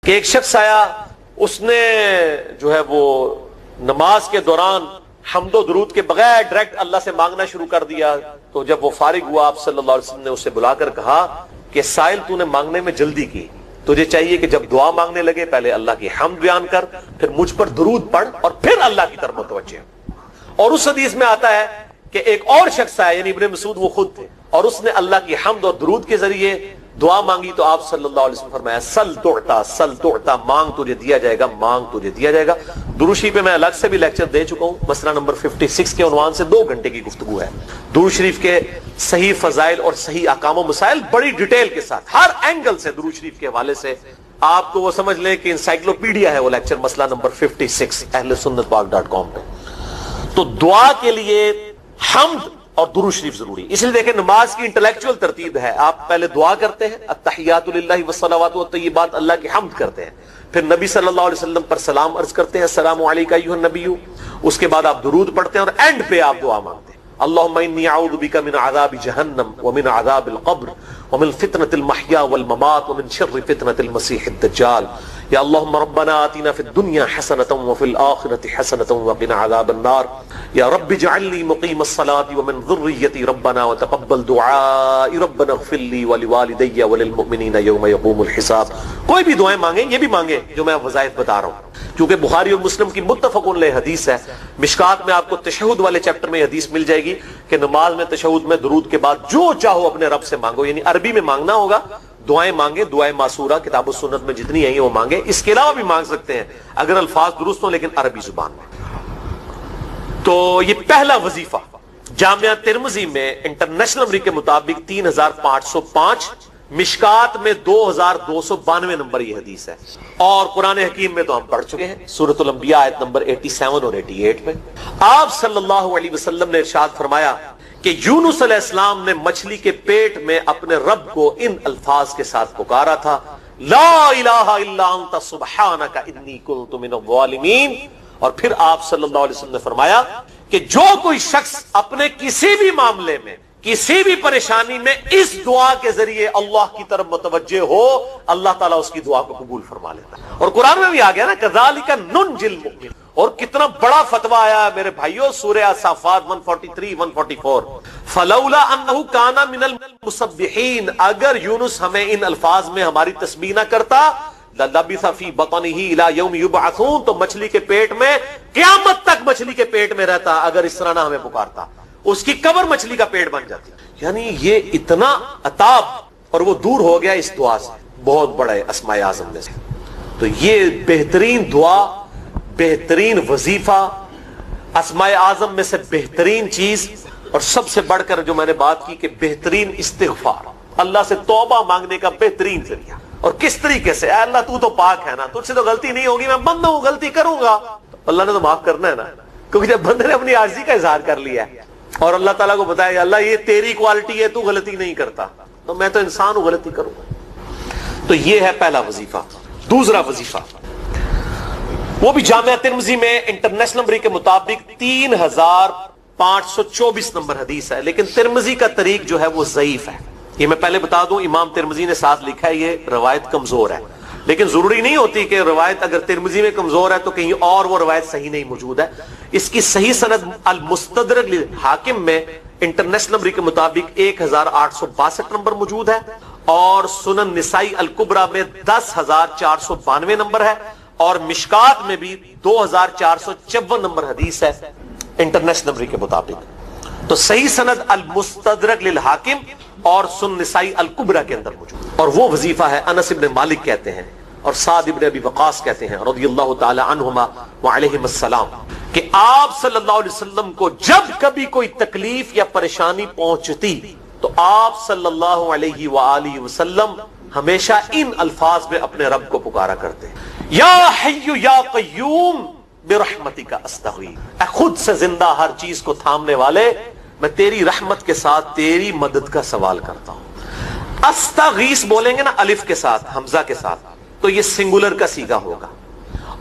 کہ ایک شخص آیا، اس نے جو ہے وہ نماز کے دوران حمد و درود کے بغیر ڈائریکٹ اللہ سے مانگنا شروع کر دیا. تو جب وہ فارغ ہوا، آپ صلی اللہ علیہ وسلم نے اسے بلا کر کہا کہ سائل تو نے مانگنے میں جلدی کی، تجھے چاہیے کہ جب دعا مانگنے لگے پہلے اللہ کی حمد بیان کر، پھر مجھ پر درود پڑھ اور پھر اللہ کی طرف متوجہ. اور اس حدیث میں آتا ہے کہ ایک اور شخص آیا، یعنی ابن مسعود وہ خود تھے، اور اس نے اللہ کی حمد اور درود کے ذریعے دعا مانگی تو آپ صلی اللہ علیہ وسلم فرمایا سل تعطا سل تعطا، مانگ تجھے دیا جائے گا، مانگ تجھے دیا جائے گا. درود شریف پہ میں الگ سے بھی لیکچر دے چکا ہوں، مسئلہ نمبر 56 کے عنوان سے 2 گھنٹے کی گفتگو ہے. درود شریف کے صحیح فضائل اور صحیح احکام و مسائل بڑی ڈیٹیل کے ساتھ ہر اینگل سے درود شریف کے حوالے سے آپ کو وہ سمجھ لیں کہ انسائکلوپیڈیا ہے وہ لیکچر، مسئلہ نمبر 56 اہل سنت پاک .com پہ. تو دعا کے لیے حمد اور درود شریف ضروری، اس لیے دیکھیں نماز کی انٹلیکچوئل ترتیب ہے. آپ پہلے دعا کرتے ہیں، التحیات للہ والصلوات والطیبات، اللہ کی حمد کرتے ہیں، پھر نبی صلی اللہ علیہ وسلم پر سلام عرض کرتے ہیں، السلام علیکہ ایھا النبی. اس کے بعد آپ درود پڑھتے ہیں اور اینڈ پہ آپ دعا مانگتے ہیں، اللہم انی اعوذ بک من عذاب جہنم ومن عذاب القبر ومن فتنة المحیا والممات ومن شر فتنة المسیح الدجال. یا اللہم ربنا آتنا فی الدنیا حسنة وفی الآخرة حسنة وقنا عذاب النار. یا رب اجعلنی مقیم الصلاة ومن ذریتی ربنا وتقبل دعائی ربنا اغفر لی ولوالدی وللمؤمنین یوم یقوم الحساب. کوئی بھی دعائیں مانگیں، یہ بھی مانگیں جو میں وظائف بتا رہا ہوں، کیونکہ بخاری اور مسلم کی متفق علیہ حدیث ہے. مشکات میں آپ کو تشہد والے چیپٹر میں حدیث مل جائے گی کہ نماز میں تشہد میں درود کے بعد جو چاہو اپنے رب سے مانگو، یعنی عربی میں مانگنا ہوگا. دعائیں مانگیں، دعائیں معصورہ کتاب و سنت میں جتنی ہیں وہ مانگیں. اس کے علاوہ بھی مانگ سکتے ہیں اگر الفاظ درست ہوں لیکن عربی زبان میں. تو یہ پہلا وظیفہ جامعہ ترمذی میں انٹرنیشنل نمبر کے مطابق 3505، مشکات میں 2292 نمبر یہ حدیث ہے. اور قرآن حکیم میں تو ہم پڑھ چکے ہیں، سورۃ الانبیاء آیت نمبر 87 اور 88 میں آپ صلی اللہ علیہ وسلم نے ارشاد فرمایا کہ یونس علیہ السلام نے مچھلی کے پیٹ میں اپنے رب کو ان الفاظ کے ساتھ پکارا تھا، لا الہ الا انت سبحانک انی کنت من الظالمین. اور پھر آپ صلی اللہ علیہ وسلم نے فرمایا کہ جو کوئی شخص اپنے کسی بھی معاملے میں کسی بھی پریشانی میں اس دعا کے ذریعے اللہ کی طرف متوجہ ہو، اللہ تعالیٰ اس کی دعا کو قبول فرما لیتا ہے. اور قرآن میں بھی آ گیا نا کذالک ننجی المؤمنین. اور کتنا بڑا فتویٰ آیا ہے میرے بھائیوں، سورہ الصافات 143 144، فلولا انہ کان من المسبحین، اگر یونس ہمیں ان الفاظ میں ہماری تسبیح نہ کرتا، للبث فی بطنہ الی یوم یبعثون، تو مچھلی کے پیٹ میں قیامت تک مچھلی کے پیٹ میں رہتا اگر اس طرح نہ ہمیں پکارتا، اس کی قبر مچھلی کا پیٹ بن جاتی. یعنی یہ اتنا عطاب، اور وہ دور ہو گیا اس دعا سے، بہت بڑے اسماء اعظم میں سے. تو یہ بہترین دعا، بہترین وظیفہ، اسماء اعظم میں سے بہترین چیز، اور سب سے بڑھ کر جو میں نے بات کی کہ بہترین استغفار، اللہ سے توبہ مانگنے کا بہترین ذریعہ. اور کس طریقے سے، اے اللہ تو پاک ہے نا، تجھ سے تو غلطی نہیں ہوگی، میں بندہ ہوں غلطی کروں گا، اللہ نے تو معاف کرنا ہے نا، کیونکہ جب بندے نے اپنی عاجزی کا اظہار کر لیا ہے اور اللہ تعالیٰ کو بتایا اللہ یہ تیری کوالٹی ہے، تو غلطی نہیں کرتا، تو میں تو انسان ہوں غلطی کروں گا. تو یہ ہے پہلا وظیفہ. دوسرا وظیفہ وہ بھی جامعہ ترمذی میں انٹرنیشنل نمبر کے مطابق 3524 نمبر حدیث ہے، لیکن ترمذی کا طریق جو ہے وہ ضعیف ہے. یہ میں پہلے بتا دوں، امام ترمذی نے ساتھ لکھا ہے یہ روایت کمزور ہے، لیکن ضروری نہیں ہوتی کہ روایت اگر ترمذی میں کمزور ہے تو کہیں اور وہ روایت صحیح نہیں موجود ہے. اس کی صحیح سند المستدرک للحاکم میں انٹرنیشنل نمبر کے مطابق 1862 نمبر موجود ہے، اور سنن نسائی الکبریٰ میں 10492 نمبر ہے، اور مشکات میں بھی 2454 نمبر حدیث ہے انٹرنیشنل نمبر کے مطابق. تو صحیح سند المستدرک للحاکم اور سنن نسائی الکبریٰ کے اندر موجود. اور وہ وظیفہ ہے انس بن مالک کہتے ہیں اور سعد بن ابی وقاص کہتے ہیں رضی اللہ تعالی عنہما وعلیہم السلام کہ آپ صلی اللہ علیہ وسلم کو جب کبھی کوئی تکلیف یا پریشانی پہنچتی تو آپ صلی اللہ علیہ وآلہ وسلم ہمیشہ ان الفاظ میں اپنے رب کو پکارا کرتے ہیں، یا حی یا قیوم برحمتک استغیث، اے خود سے زندہ ہر چیز کو تھامنے والے، میں تیری رحمت کے ساتھ تیری مدد کا سوال کرتا ہوں. استغیث بولیں گے نا الف کے ساتھ حمزہ کے ساتھ تو یہ سنگولر کا صیغہ ہوگا،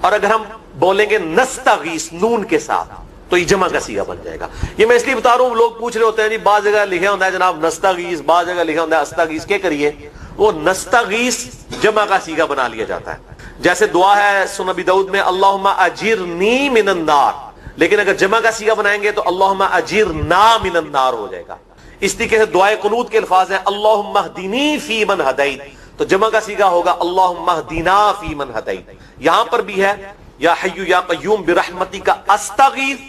اور اگر ہم بولیں گے نستغیث نون کے ساتھ تو یہ جمع کا صیغہ بن جائے گا. یہ میں اس لیے بتا رہا ہوں، لوگ پوچھ رہے ہوتے ہیں جی بعض جگہ لکھا ہوتا ہے جناب نستغیث، بعض جگہ لکھا ہوتا ہے استغیث، کیا کریے؟ وہ نستغیث جمع کا صیغہ بنا لیا جاتا ہے. جیسے دعا ہے سنن ابی داؤد میں اللہم اجرنی من النار، لیکن اگر جمع کا صیغہ بنائیں گے تو اللہم اجرنا من النار ہو جائے گا. اس طریقے سے دعائے قنوت کے الفاظ ہیں اللہم اہدنی فی من ہدیت، تو جمع کا صیغہ ہوگا اللہم اہدنا فی من ہدیت. یہاں پر بھی ہے یا حی یا قیوم برحمتک استغیث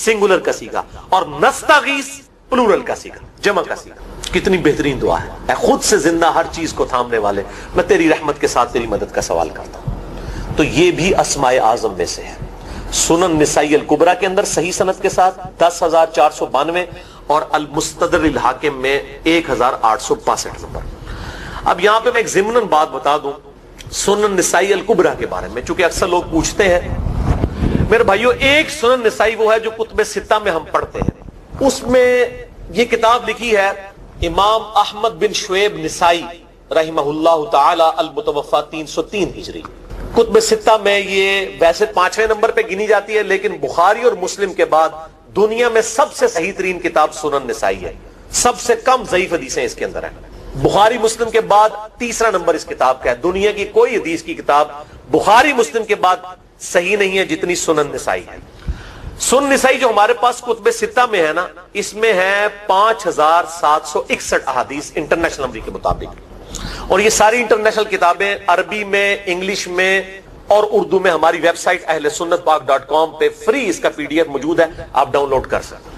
سنگولر کا صیغہ، اور نستغیث پلورل کا صیغہ، جمع کا صیغہ. کتنی بہترین دعا ہے. اے خود سے زندہ ہر چیز کو تھامنے والے، میں تیری رحمت کے ساتھ تیری مدد کا سوال کرتا ہوں. تو یہ بھی اسماء اعظم میں سے ہے. سنن نسائی الکبریٰ کے اندر صحیح سند کے ساتھ 10,492 اور المستدرک الحاکم میں 1,862 نمبر. اب یہاں پہ میں ایک ضمناً بات بتا دوں سنن نسائی الکبریٰ کے بارے میں، چونکہ اکثر لوگ پوچھتے ہیں. میرے بھائیو، ایک سنن نسائی وہ ہے جو کتب ستہ میں ہم پڑھتے ہیں. اس میں یہ کتاب لکھی ہے امام احمد بن شعیب نسائی رحمہ اللہ تعالی المتوفی 303 ہجری. کتب ستہ میں یہ ویسے 5ویں نمبر پہ گنی جاتی ہے، لیکن بخاری اور مسلم کے بعد دنیا میں سب سے صحیح ترین کتاب سنن نسائی ہے. سب سے کم ضعیف حدیثیں اس کے اندر ہیں. بخاری مسلم کے بعد تیسرا نمبر اس کتاب کا ہے. دنیا کی کوئی حدیث کی کتاب بخاری مسلم کے بعد صحیح نہیں ہے جتنی سنن نسائی ہے. سنن نسائی جو ہمارے پاس کتب ستہ میں ہے نا، اس میں ہے 5,761 احادیث انٹرنیشنل نمبر کے مطابق. اور یہ ساری انٹرنیشنل کتابیں عربی میں، انگلش میں اور اردو میں ہماری ویب سائٹ اہلسنتپاک.com پہ فری اس کا PDF موجود ہے، آپ ڈاؤن لوڈ کر سکتے.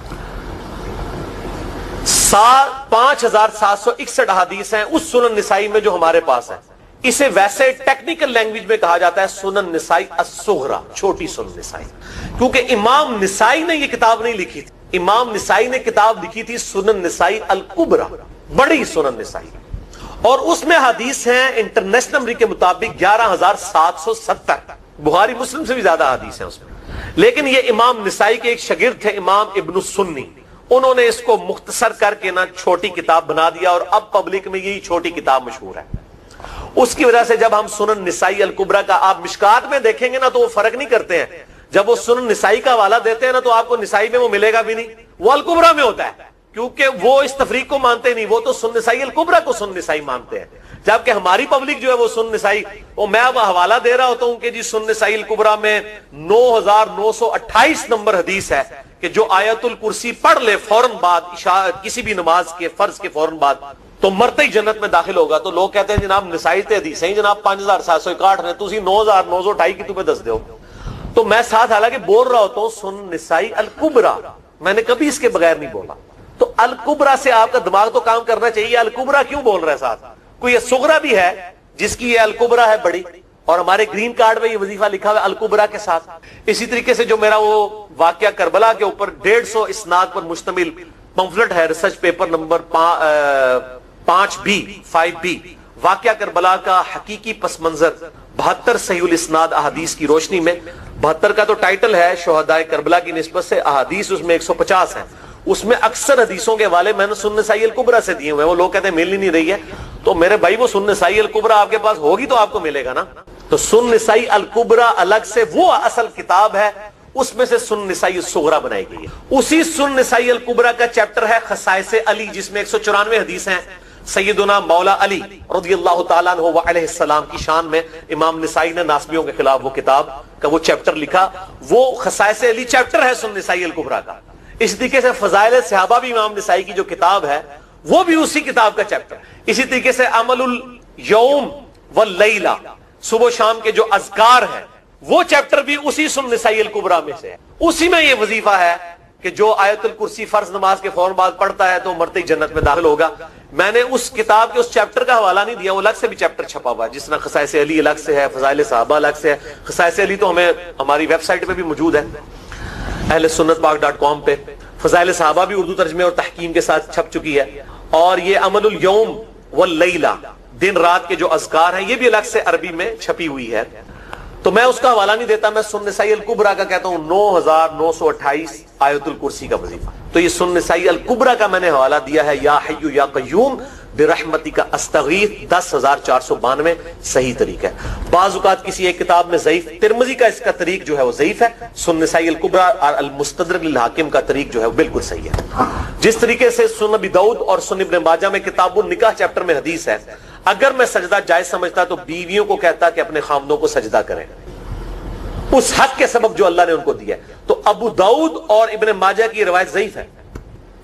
5,761 احادیث ہیں اس سنن نسائی میں جو ہمارے پاس ہے. اسے ویسے ٹیکنیکل لینگویج میں کہا جاتا ہے سنن نسائی الصغریٰ، چھوٹی سنن نسائی، کیونکہ امام نسائی نے یہ کتاب نہیں لکھی تھی. امام نسائی نے کتاب لکھی تھی سنن نسائی الکبریٰ، بڑی سنن نسائی، اور اس میں حدیث ہیں انٹرنیشنل نمبر کے مطابق 11,770. بخاری مسلم سے بھی زیادہ حدیث ہیں اس میں. لیکن یہ امام نسائی کے ایک شاگرد تھے امام ابن السنی، انہوں نے اس کو مختصر کر کے نا چھوٹی کتاب بنا دیا، اور اب پبلک میں یہی چھوٹی کتاب مشہور ہے. اس کی وجہ سے جب ہم سنن نسائی الکبریٰ کا آپ مشکات میں دیکھیں گے نا تو وہ فرق نہیں کرتے ہیں. جب وہ سنن نسائی کا حوالہ دیتے ہیں نا تو آپ کو نسائی میں وہ ملے گا بھی نہیں، وہ الکبریٰ میں ہوتا ہے، کیونکہ وہ اس تفریق کو مانتے نہیں. وہ تو سنن نسائی الکبریٰ کو سنن نسائی مانتے ہیں، جبکہ ہماری پبلک جو ہے وہ سنن نسائی، وہ میں اب حوالہ دے رہا ہوتا ہوں کہ جی سنن نسائی الکبریٰ میں 9,928 نمبر حدیث ہے کہ جو آیت الکرسی پڑھ لے فوراً بعد کسی بھی نماز کے فرض کے فوراً بعد تو مرتے ہی جنت میں داخل ہوگا. تو لوگ کہتے ہیں جناب نسائی تے حدیث ہیں جناب 5,761 نے، تسی 9,928 کی تمہیں دس دیو. تو میں ساتھ حالانکہ بول رہا ہوتا ہوں سنن نسائی الکبریٰ، میں نے کبھی اس کے بغیر نہیں بولا. تو الکبریٰ سے آپ کا دماغ تو کام کرنا چاہیے. الکبریٰ کیوں بول رہا ہے ساتھ؟ کوئی صغریٰ بھی ہے جس کی یہ الکبریٰ ہے بڑی، اور ہمارے گرین کارڈ میں یہ وظیفہ لکھا ہوا ہے الکبریٰ کے ساتھ. اسی طریقے سے جو میرا وہ واقعہ کربلا کے اوپر 150 اسناد پر مشتمل پمفلٹ ہے، ریسرچ پیپر نمبر 5B واقعہ کربلا کا حقیقی پس منظر 72 صحیح الاسناد احادیث کی روشنی میں. 72 کا تو ٹائٹل ہے شہدائے کربلا کی نسبت سے، احادیث اس میں 150 ہیں. اس میں اکثر حدیثوں کے حوالے میں نے سنن نسائی الکبریٰ سے دیے ہوئے ہیں. وہ لوگ کہتے ہیں مل ہی نہیں رہی ہے، تو میرے بھائی وہ سنن نسائی الکبریٰ آپ کے پاس ہوگی تو آپ کو ملے گا نا. تو سنن نسائی الکبریٰ الگ سے وہ اصل کتاب ہے، اس میں سے سنن نسائی الصغریٰ بنائی گئی ہے. اسی سنن نسائی الکبریٰ کا چیپٹر ہے خصائص علی، جس میں 194 حدیث ہیں. سیدنا مولا علی رضی اللہ تعالیٰ عنہ علیہ السلام کی شان میں امام نسائی نے ناسبیوں کے خلاف وہ کتاب کا وہ چیپٹر لکھا. وہ خصائص علی چیپٹر ہے سنن نسائی الکبریٰ کا. اس طریقے سے فضائل صحابہ بھی امام نسائی کی جو کتاب ہے وہ بھی اسی کتاب کا چیپٹر. اسی طریقے سے عمل الیوم واللیلہ، صبح و شام کے جو اذکار ہیں وہ چیپٹر بھی اسی سنن نسائی الکبریٰ میں سے ہے. اسی میں یہ وظیفہ ہے کہ جو آیت الکرسی فرض نماز کے فوراً بعد پڑھتا ہے تو مرتے ہی جنت میں داخل ہوگا. میں نے اس کتاب کے اس چیپٹر کا حوالہ نہیں دیا، وہ الگ سے بھی چیپٹر چھپا ہوا ہے، جس طرح خصائص علی الگ سے ہے، فضائل صحابہ الگ سے ہے. خصائص علی تو ہمیں ہماری ویب سائٹ پہ بھی موجود ہے اہلسنتپاک.com پہ. فضائل صحابہ بھی اردو ترجمے اور تحکیم کے ساتھ چھپ چکی ہے. اور یہ عمل الیوم واللیلہ، دن رات کے جو اذکار ہیں، یہ بھی الگ سے عربی میں چھپی ہوئی ہے. تو میں اس کا حوالہ نہیں دیتا، میں سنن نسائی الکبریٰ کا کہتا ہوں 9,928 آیت الکرسی کا وظیفہ. تو یہ سنن نسائی الکبریٰ کا میں نے حوالہ دیا ہے یا حی یا قیوم برحمتک استغیث 10,492 صحیح طریقہ ہے. بعض اوقات کسی ایک کتاب میں ضعیف، ترمذی کا اس کا طریق جو ہے وہ ضعیف ہے. سنن نسائی الکبریٰ اور المستدرک للحاکم کا طریق جو ہے وہ بالکل صحیح ہے. جس طریقے سے سنن ابی داؤد اور سنن ابن ماجہ میں کتاب النکاح چیپٹر میں حدیث ہے اگر میں سجدہ جائز سمجھتا تو بیویوں کو کہتا کہ اپنے خامدوں کو سجدہ کریں اس حق کے سبب جو اللہ نے ان کو دیا ہے. تو ابو داؤد اور ابن ماجہ کی روایت ضعیف ہے.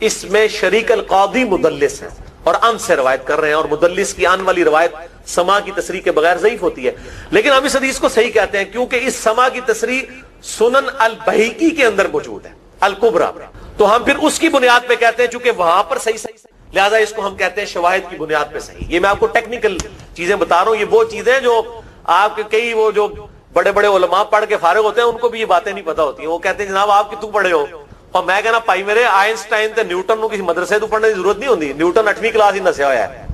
اس میں شریک القاضی مدلس ہے اور ان سے روایت کر رہے ہیں, اور مدلس کی ان والی روایت سما کی تصریح کے بغیر ضعیف ہوتی ہے. لیکن ہم اس حدیث کو صحیح کہتے ہیں کیونکہ اس سما کی تصریح سنن البہیقی کے اندر موجود ہے, الکبریٰ. تو ہم پھر اس کی بنیاد پہ کہتے ہیں چونکہ وہاں پر صحیح لہذا اس کو ہم کہتے ہیں شواہد کی بنیاد پہ صحیح. یہ میں آپ کو ٹیکنیکل چیزیں بتا رہا ہوں, یہ وہ چیزیں جو آپ کے کئی وہ جو بڑے بڑے علماء پڑھ کے فارغ ہوتے ہیں ان کو بھی یہ باتیں نہیں پتا ہوتی ہیں. وہ کہتے ہیں جناب آپ کتوں پڑھے ہو, اور میں کہنا پائی میرے آئنسٹائن تے نیوٹن کو کسی مدرسے تو پڑھنے کی ضرورت نہیں ہوتی. نیوٹن 8ویں کلاس ہی نسیا ہوا ہے.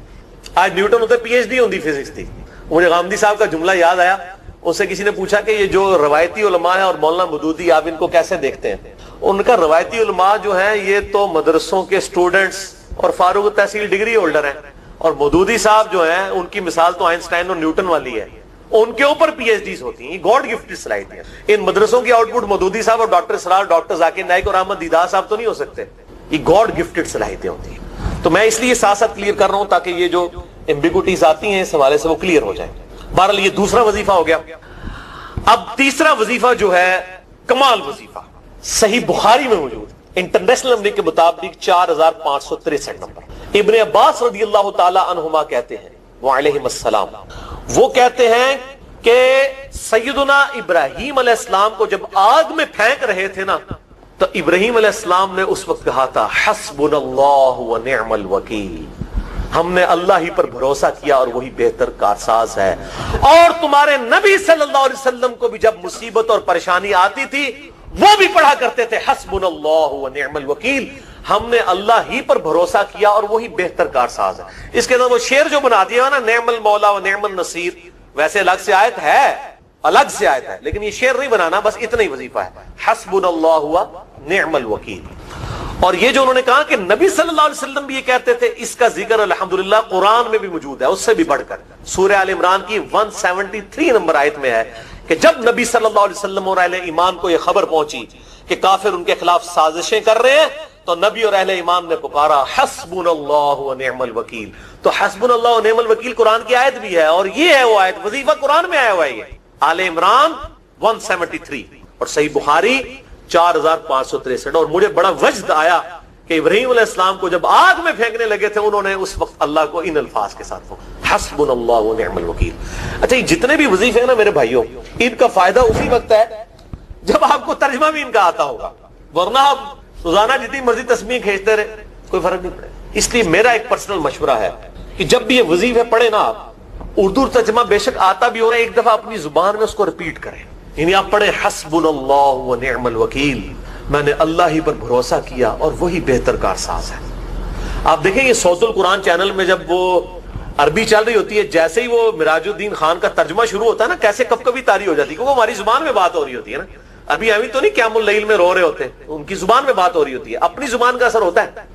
آج نیوٹن ہوتے پی ایچ ڈی ہوتی فزکس کی. مجھے غامدی صاحب کا جملہ یاد آیا, اس سے کسی نے پوچھا کہ یہ جو روایتی علماء ہیں اور مولانا مودودی آپ ان کو کیسے دیکھتے ہیں. ان کا روایتی علماء جو ہیں یہ تو مدرسوں کے سٹوڈنٹس اور فاروق تحصیل ڈگری ہولڈر ہیں, اور مودودی صاحب جو ہیں ان کی مثال تو آئنسٹائن اور نیوٹن والی ہے, ان کے اوپر پی ایچ ڈیز ہوتی ہیں. گاڈ گفٹڈ صلاحیتیں. ان مدرسوں کی آؤٹ پٹ مودودی صاحب اور ڈاکٹر سرار, ڈاکٹر ذاکر نائک اور احمد دیدار صاحب تو نہیں ہو سکتے. یہ گاڈ گفٹڈ صلاحیتیں ہوتی ہیں. تو میں اس لیے ساتھ ساتھ کلیئر کر رہا ہوں تاکہ یہ جو ایمبیگوٹیز آتی ہیں اس حوالے سے وہ کلیئر ہو جائیں. بہرحال یہ دوسرا وظیفہ ہو گیا. اب تیسرا وظیفہ جو ہے کمال وظیفہ, صحیح بخاری میں موجود, انٹرنیشنل نمبر کے مطابق 4563 نمبر. ابن عباس رضی اللہ تعالی عنہما کہتے ہیں وعلیہم السلام, وہ کہتے ہیں کہ سیدنا ابراہیم علیہ السلام کو جب آگ میں پھینک رہے تھے نا, تو ابراہیم علیہ السلام نے اس وقت کہا تھا حسبنا اللہ ونعم الوکیل, ہم نے اللہ ہی پر بھروسہ کیا اور وہی بہتر کارساز ہے. اور تمہارے نبی صلی اللہ علیہ وسلم کو بھی جب مصیبت اور پریشانی آتی تھی وہ بھی پڑھا کرتے تھے حسبنا اللہ ونعم الوکیل, ہم نے اللہ ہی پر بھروسہ کیا اور وہی بہتر کارساز ہے. اس کے اندر وہ شعر جو بنا دیا نا, نعم المولا و نعم النصیر, ویسے الگ سے آیت ہے, الگ سے آیت ہے, لیکن یہ شعر نہیں بنانا, بس اتنا ہی وظیفہ ہے حسبنا اللہ و نعم الوکیل. اور یہ جو انہوں نے کہا کہ نبی صلی اللہ علیہ وسلم بھی یہ کہتے تھے, اس کا ذکر الحمدللہ قرآن میں بھی موجود ہے, اس سے بھی بڑھ کر سورہ آل عمران کی 173 نمبر آیت میں ہے کہ جب نبی صلی اللہ علیہ وسلم اور اہل ایمان کو یہ خبر پہنچی کہ کافر ان کے خلاف سازشیں کر رہے ہیں, تو نبی اور اہل ایمان نے پکارا حسبنا اللہ و نعم الوکیل. تو حسبنا اللہ و نعم الوکیل قرآن کی آیت بھی ہے, اور یہ ہے وہ آیت, وظیفہ قرآن میں آیا ہوا ہے. یہ آل عمران 173 اور صحیح بخاری 4563. اور مجھے بڑا وجد آیا کہ ابراہیم علیہ السلام کو جب آگ میں پھینکنے لگے تھے انہوں نے اس وقت اللہ کو ان الفاظ کے ساتھ حسبنا اللہ و نعم الوکیل. اچھا, یہ جتنے بھی وظیفے ہیں نا میرے بھائیوں, ان کا فائدہ اسی وقت ہے جب آپ کو ترجمہ بھی ان کا آتا ہوگا, ورنہ آپ روزانہ جتنی مرضی تسبیح کھینچتے رہے کوئی فرق نہیں پڑے. اس لیے میرا ایک پرسنل مشورہ ہے کہ جب بھی یہ وظیفے پڑھے نا آپ, اردو ترجمہ بے شک آتا بھی ہو رہا ہے, ایک دفعہ اپنی زبان میں اس کو ریپیٹ کریں. یعنی آپ پڑھیں حسبنا اللہ و نعم الوکیل, میں نے اللہ ہی پر بھروسہ کیا اور وہی بہتر کارساز ہے. آپ دیکھیں یہ صوت القرآن چینل میں جب وہ عربی چل رہی ہوتی ہے, جیسے ہی وہ مراج الدین خان کا ترجمہ شروع ہوتا ہے نا, کیسے کب کبھی تاری ہو جاتی ہے, کیونکہ ہماری زبان میں بات ہو رہی ہوتی ہے نا. ابھی ابھی تو نہیں قیام اللیل میں رو رہے ہوتے, ان کی زبان میں بات ہو رہی ہوتی ہے, اپنی زبان کا اثر ہوتا ہے.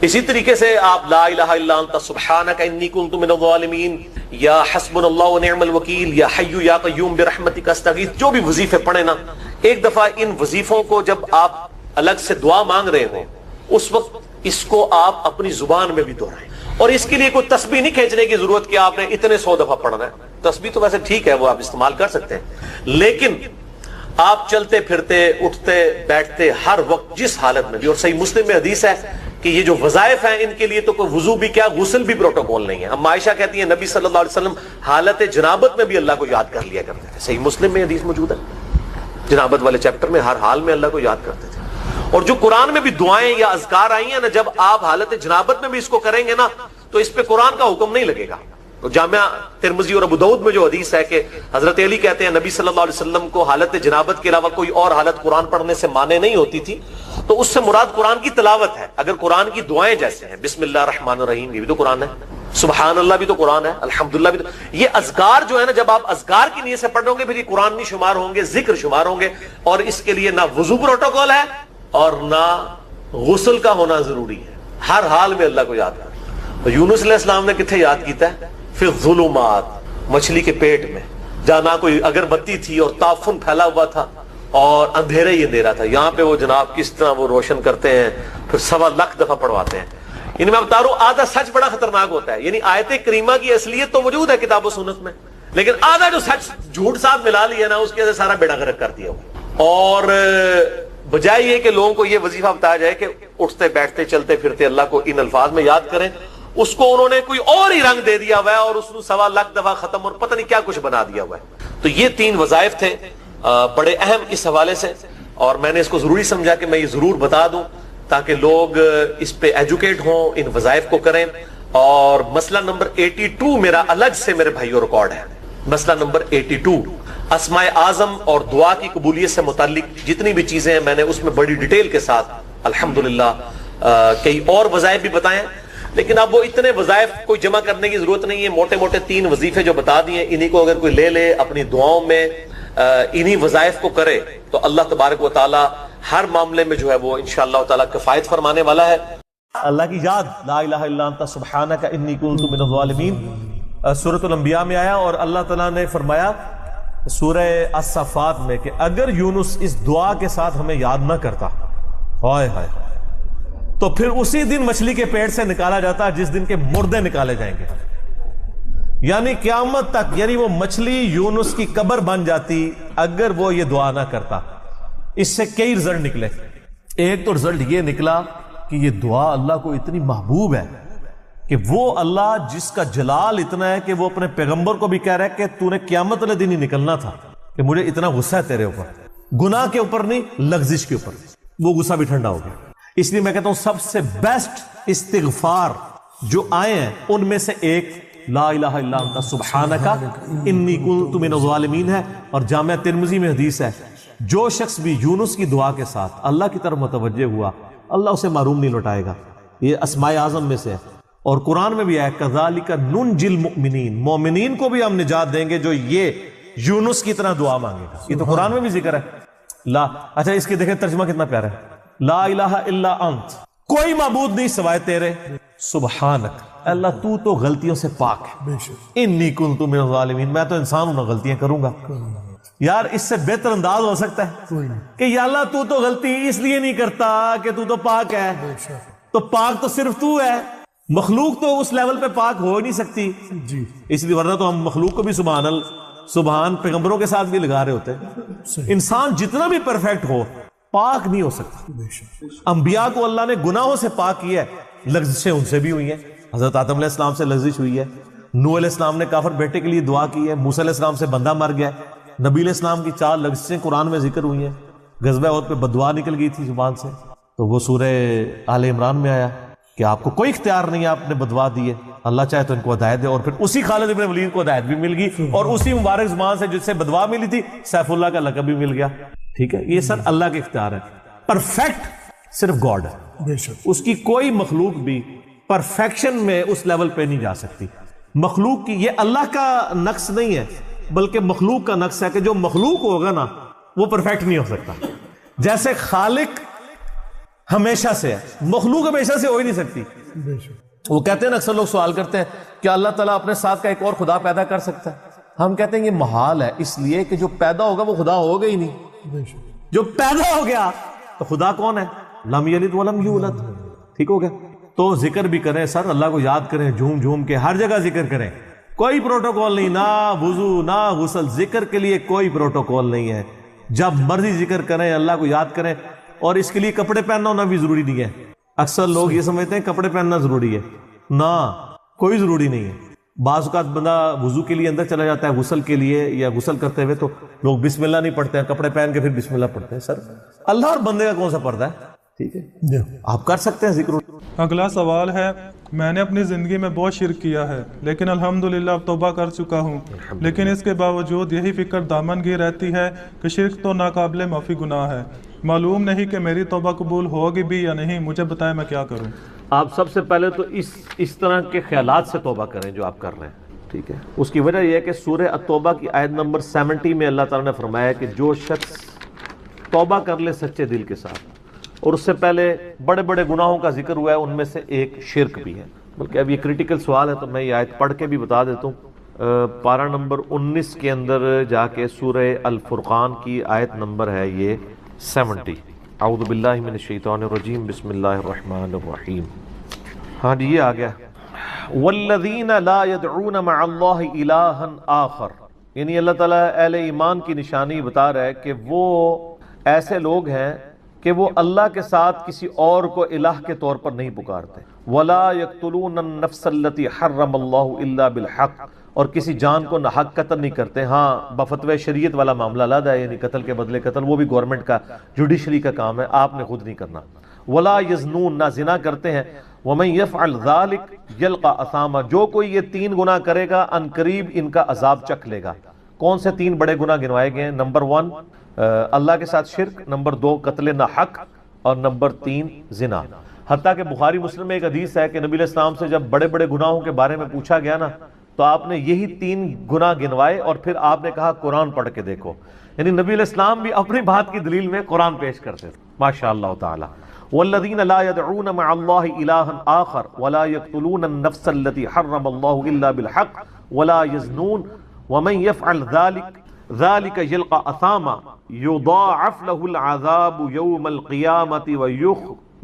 اسی طریقے سے آپ لا الہ الا انت سبحانک انی کنت من الظالمین, یا حسبنا اللہ و نعم الوکیل, یا حی یا قیوم برحمتک استغیث, جو بھی وظیفے پڑھیں نا, ایک دفعہ ان وظیفوں کو جب آپ الگ سے دعا مانگ رہے ہوں اس وقت اس کو آپ اپنی زبان میں بھی دہرائیں. اور اس کے لیے کوئی تسبیح نہیں کھینچنے کی ضرورت کہ آپ نے اتنے 100 دفعہ پڑھنا ہے. تسبیح تو ویسے ٹھیک ہے, وہ آپ استعمال کر سکتے ہیں, لیکن آپ چلتے پھرتے اٹھتے بیٹھتے ہر وقت جس حالت میں بھی, اور صحیح مسلم میں حدیث ہے کہ یہ جو وظائف ہیں ان کے لیے تو کوئی وضو بھی کیا, غسل بھی پروٹوکول نہیں ہے. ہم عائشہ کہتی ہیں نبی صلی اللہ علیہ وسلم حالت جنابت میں بھی اللہ کو یاد کر لیا کرتے تھے. صحیح مسلم میں حدیث موجود ہے, جنابت والے چیپٹر میں, ہر حال میں اللہ کو یاد کرتے تھے. اور جو قرآن میں بھی دعائیں یا اذکار آئی ہیں نا, جب آپ حالت جنابت میں بھی اس کو کریں گے نا تو اس پہ قرآن کا حکم نہیں لگے گا. تو جامعہ ترمذی اور ابو داؤد میں جو حدیث ہے کہ حضرت علی کہتے ہیں نبی صلی اللہ علیہ وسلم کو حالت جنابت کے علاوہ کوئی اور حالت قرآن پڑھنے سے مانے نہیں ہوتی تھی, تو اس سے مراد قرآن کی تلاوت ہے. اگر قرآن کی دعائیں جیسے ہیں بسم اللہ الرحمن الرحیم, یہ بھی تو قرآن ہے, سبحان اللہ بھی تو قرآن ہے, الحمدللہ بھی تو, یہ اذکار جو ہے نا, جب آپ اذکار کی نیت سے پڑھ رہے ہوں گے پھر یہ قرآن نہیں شمار ہوں گے, ذکر شمار ہوں گے. اور اس کے لیے نہ وضو پروٹوکول ہے اور نہ غسل کا ہونا ضروری ہے, ہر حال میں اللہ کو یاد کریں. یونس علیہ السلام نے کتنے یاد کیتا ہے, پھر ظلمات, مچھلی کے پیٹ میں, جہاں نہ کوئی اگر بتی تھی اور تعفن پھیلا ہوا تھا اور اندھیرا ہی اندھیرا تھا, یہاں پہ وہ جناب کس طرح وہ روشن کرتے ہیں, پھر 1.25 لاکھ دفعہ پڑھواتے ہیں. یعنی میں بتا رہا ہوں آدھا سچ بڑا خطرناک ہوتا ہے. یعنی آیت کریمہ کی اصلیت تو موجود ہے کتاب و سنت میں, لیکن آدھا جو سچ جھوٹ ساتھ ملا لیا نا, اس کے اندر سارا بیڑا غرق کر دیا ہوا. اور بجائے یہ کہ لوگوں کو یہ وظیفہ بتایا جائے کہ اٹھتے بیٹھتے چلتے پھرتے اللہ کو ان الفاظ میں یاد کریں, اس کو انہوں نے کوئی اور ہی رنگ دے دیا ہوا ہے اور اس کو 1.25 لاکھ دفعہ ختم اور پتہ نہیں کیا کچھ بنا دیا ہوا ہے. تو یہ 3 وظائف تھے بڑے اہم اس حوالے سے, اور میں نے اس کو ضروری سمجھا کہ میں یہ ضرور بتا دوں تاکہ لوگ اس پہ ایجوکیٹ ہوں, ان وظائف کو کریں. اور مسئلہ نمبر 82 میرا الگ سے میرے بھائیوں ریکارڈ ہے. مسئلہ نمبر 82 اسماء اعظم اور دعا کی قبولیت سے متعلق جتنی بھی چیزیں ہیں میں نے اس میں بڑی ڈیٹیل کے ساتھ الحمدللہ کئی اور وظائف بھی بتائیں. لیکن اب وہ اتنے وظائف کوئی جمع کرنے کی ضرورت نہیں ہے. موٹے موٹے 3 وظیفے جو بتا دیے, انہی کو اگر کوئی لے لے اپنی دعاؤں میں انہی وظائف کو کرے تو اللہ تبارک و تعالی ہر معاملے میں جو ہے وہ انشاءاللہ تعالی کفایت فرمانے والا ہے. اللہ کی یاد, لا الہ الا انت سبحانک انی کنت من الظالمین, سورۃ الانبیاء میں آیا. اور اللہ تعالیٰ نے فرمایا سورہ الصفات میں کہ اگر یونس اس دعا کے ساتھ ہمیں یاد نہ کرتا, ہائے ہائے, تو پھر اسی دن مچھلی کے پیٹ سے نکالا جاتا جس دن کے مردے نکالے جائیں گے. یعنی قیامت تک, یعنی وہ مچھلی یونس کی قبر بن جاتی اگر وہ یہ دعا نہ کرتا. اس سے کئی رزلٹ نکلے. ایک تو رزلٹ یہ نکلا کہ یہ دعا اللہ کو اتنی محبوب ہے کہ وہ اللہ جس کا جلال اتنا ہے کہ وہ اپنے پیغمبر کو بھی کہہ رہا ہے کہ تو نے قیامت والے دن ہی نکلنا تھا, کہ مجھے اتنا غصہ ہے تیرے اوپر, گناہ کے اوپر نہیں لغزش کے اوپر. وہ غصہ بھی ٹھنڈا ہو گیا. اس لیے میں کہتا ہوں سب سے بیسٹ استغفار جو آئے ہیں ان میں سے ایک لا الہ الا انت سبحانک انی کنت من الظالمین ہے. اور جامعہ ترمذی میں حدیث ہے, جو شخص بھی یونس کی دعا کے ساتھ اللہ کی طرف متوجہ ہوا اللہ اسے معروم نہیں لوٹائے گا. یہ اسماء اعظم میں سے ہے. اور قرآن میں بھی ہے کذالک ننجی المؤمنین, مومنین کو بھی ہم نجات دیں گے جو یہ یونس کی طرح دعا مانگے گا. یہ تو قرآن میں بھی ذکر ہے. لا اچھا اس کے دیکھیں ترجمہ کتنا پیارا ہے, لا الہ الا انت, کوئی معبود نہیں سوائے تیرے, سبحانک اللہ تو تو غلطیوں سے پاک ہے, انی کنت من الظالمین, میں تو انسان ہوں, غلطیاں کروں گا. یار اس سے بہتر انداز ہو سکتا ہے کہ یا اللہ تو تو غلطی اس لیے نہیں کرتا کہ تو تو پاک ہے, تو پاک تو صرف تو ہے, مخلوق تو اس لیول پہ پاک ہو ہی نہیں سکتی. اس لیے ورنہ تو ہم مخلوق کو بھی سبحان پیغمبروں کے ساتھ بھی لگا رہے ہوتے. انسان جتنا بھی پرفیکٹ ہو پاک نہیں ہو سکتا. انبیاء کو اللہ نے گناہوں سے پاک کیا ہے, لغزشیں ان سے بھی ہوئی ہیں. حضرت آدم علیہ السلام سے لغزش ہوئی ہے, نوح علیہ السلام نے کافر بیٹے کے لیے دعا کی ہے, موسیٰ علیہ السلام سے بندہ مر گیا, نبی علیہ السلام کی 4 لغزشیں قرآن میں ذکر ہوئی ہیں. غزوہ احد پہ بددعا نکل گئی تھی زبان سے, تو وہ سورہ آل عمران میں آیا کہ آپ کو کوئی اختیار نہیں ہے, آپ نے بددعا دی ہے, اللہ چاہے تو ان کو ہدایت دے. اور پھر اسی خالد بن ولید کو ہدایت بھی مل گئی, اور اسی مبارک زبان سے جس سے بددعا ملی تھی سیف اللہ کا لقب بھی مل گیا. ٹھیک ہے, یہ سر اللہ کے اختیار ہے. پرفیکٹ صرف گاڈ ہے, اس کی کوئی مخلوق بھی پرفیکشن میں اس لیول پہ نہیں جا سکتی. مخلوق کی, یہ اللہ کا نقص نہیں ہے بلکہ مخلوق کا نقص ہے کہ جو مخلوق ہوگا نا وہ پرفیکٹ نہیں ہو سکتا. جیسے خالق ہمیشہ سے ہے, مخلوق ہمیشہ سے ہو ہی نہیں سکتی. وہ کہتے ہیں نا, اکثر لوگ سوال کرتے ہیں کہ اللہ تعالیٰ اپنے ساتھ کا ایک اور خدا پیدا کر سکتا ہے. ہم کہتے ہیں یہ محال ہے, اس لیے کہ جو پیدا ہوگا وہ خدا ہوگا ہی نہیں. جو پیدا ہو گیا تو خدا کون ہے, لم یلد ولم یولد. ٹھیک ہو گیا. تو ذکر بھی کریں سر, اللہ کو یاد کریں, جھوم جھوم کے ہر جگہ ذکر کریں. کوئی پروٹوکول نہیں, نہ وضو نہ غسل, ذکر کے لیے کوئی پروٹوکول نہیں ہے. جب مرضی ذکر کریں, اللہ کو یاد کریں. اور اس کے لیے کپڑے پہننا ہونا بھی ضروری نہیں ہے. اکثر لوگ یہ سمجھتے ہیں کپڑے پہننا ضروری ہے, نہ کوئی ضروری نہیں ہے. بعض اوقات بندہ وضو کے لیے اندر چلا جاتا ہے غسل کے لیے, یا غسل کرتے ہوئے تو لوگ بسم اللہ نہیں پڑھتے ہیں, کپڑے پہن کے پھر بسم اللہ پڑھتے ہیں. سر اللہ اور بندے کا کون سا پردہ ہے؟ ٹھیک ہے, آپ کر سکتے ہیں ذکر. اگلا سوال ہے, میں نے اپنی زندگی میں بہت شرک کیا ہے لیکن الحمدللہ اب توبہ کر چکا ہوں, لیکن اس کے باوجود یہی فکر دامن گیر رہتی ہے کہ شرک تو ناقابل معافی گناہ ہے. معلوم نہیں کہ میری توبہ قبول ہوگی بھی یا نہیں, مجھے بتائیں میں کیا کروں. آپ سب سے پہلے تو اس طرح کے خیالات سے توبہ کریں جو آپ کر رہے ہیں. ٹھیک ہے, اس کی وجہ یہ ہے کہ سورہ التوبہ کی آیت نمبر 70 میں اللہ تعالیٰ نے فرمایا کہ جو شخص توبہ کر لے سچے دل کے ساتھ, اور اس سے پہلے بڑے بڑے گناہوں کا ذکر ہوا ہے, ان میں سے ایک شرک بھی ہے. بلکہ اب یہ کریٹیکل سوال ہے تو میں یہ آیت پڑھ کے بھی بتا دیتا ہوں. پارہ نمبر 19 کے اندر جا کے سورہ الفرقان کی آیت نمبر ہے یہ 70. اعوذ باللہ من الشیطان الرجیم, بسم اللہ الرحمن الرحیم. ہاں جی یہ آ گیا والذین لا يدعون مع اللہ الہا آخر، یعنی اللہ تعالیٰ اہل ایمان کی نشانی بتا رہا ہے کہ وہ ایسے لوگ ہیں کہ وہ اللہ کے ساتھ کسی اور کو الہ کے طور پر نہیں پکارتے، ولا يقتلون النفس التي حرم اللہ الا بالحق، اور کسی جان کو ناحق قتل نہیں کرتے۔ ہاں بفتوی شریعت والا معاملہ علیحدہ ہے، یعنی قتل کے بدلے قتل، وہ بھی گورنمنٹ کا جوڈیشری کا کام ہے، آپ نے خود نہیں کرنا۔ ولا یزنون، نہ زنا کرتے ہیں۔ ومن یفعل ذلک یلقى اثاما، جو کوئی یہ 3 گناہ کرے گا ان قریب ان کا عذاب چکھ لے گا۔ کون سے 3 بڑے گناہ گنوائے گئے ہیں؟ نمبر 1 اللہ کے ساتھ شرک، نمبر 2 قتل ناحق، اور نمبر 3 زنا۔ حتیٰ کہ بخاری مسلم میں ایک حدیث ہے کہ نبی علیہ السلام سے جب بڑے بڑے گناہوں کے بارے میں پوچھا گیا نا تو آپ نے یہی 3 گناہ گنوائے اور پھر آپ نے کہا قرآن پڑھ کے دیکھو، یعنی نبی علیہ السلام بھی اپنی بات کی دلیل میں قرآن پیش کرتے تھے، ماشاءاللہ تعالی۔ والذین لا يدعون مع اللہ الہا آخر ولا يقتلون النفس التي حرم اللہ الا بالحق ولا يزنون ومن يفعل ذلك يلقى اثاما يضاعف له العذاب يوم القیامة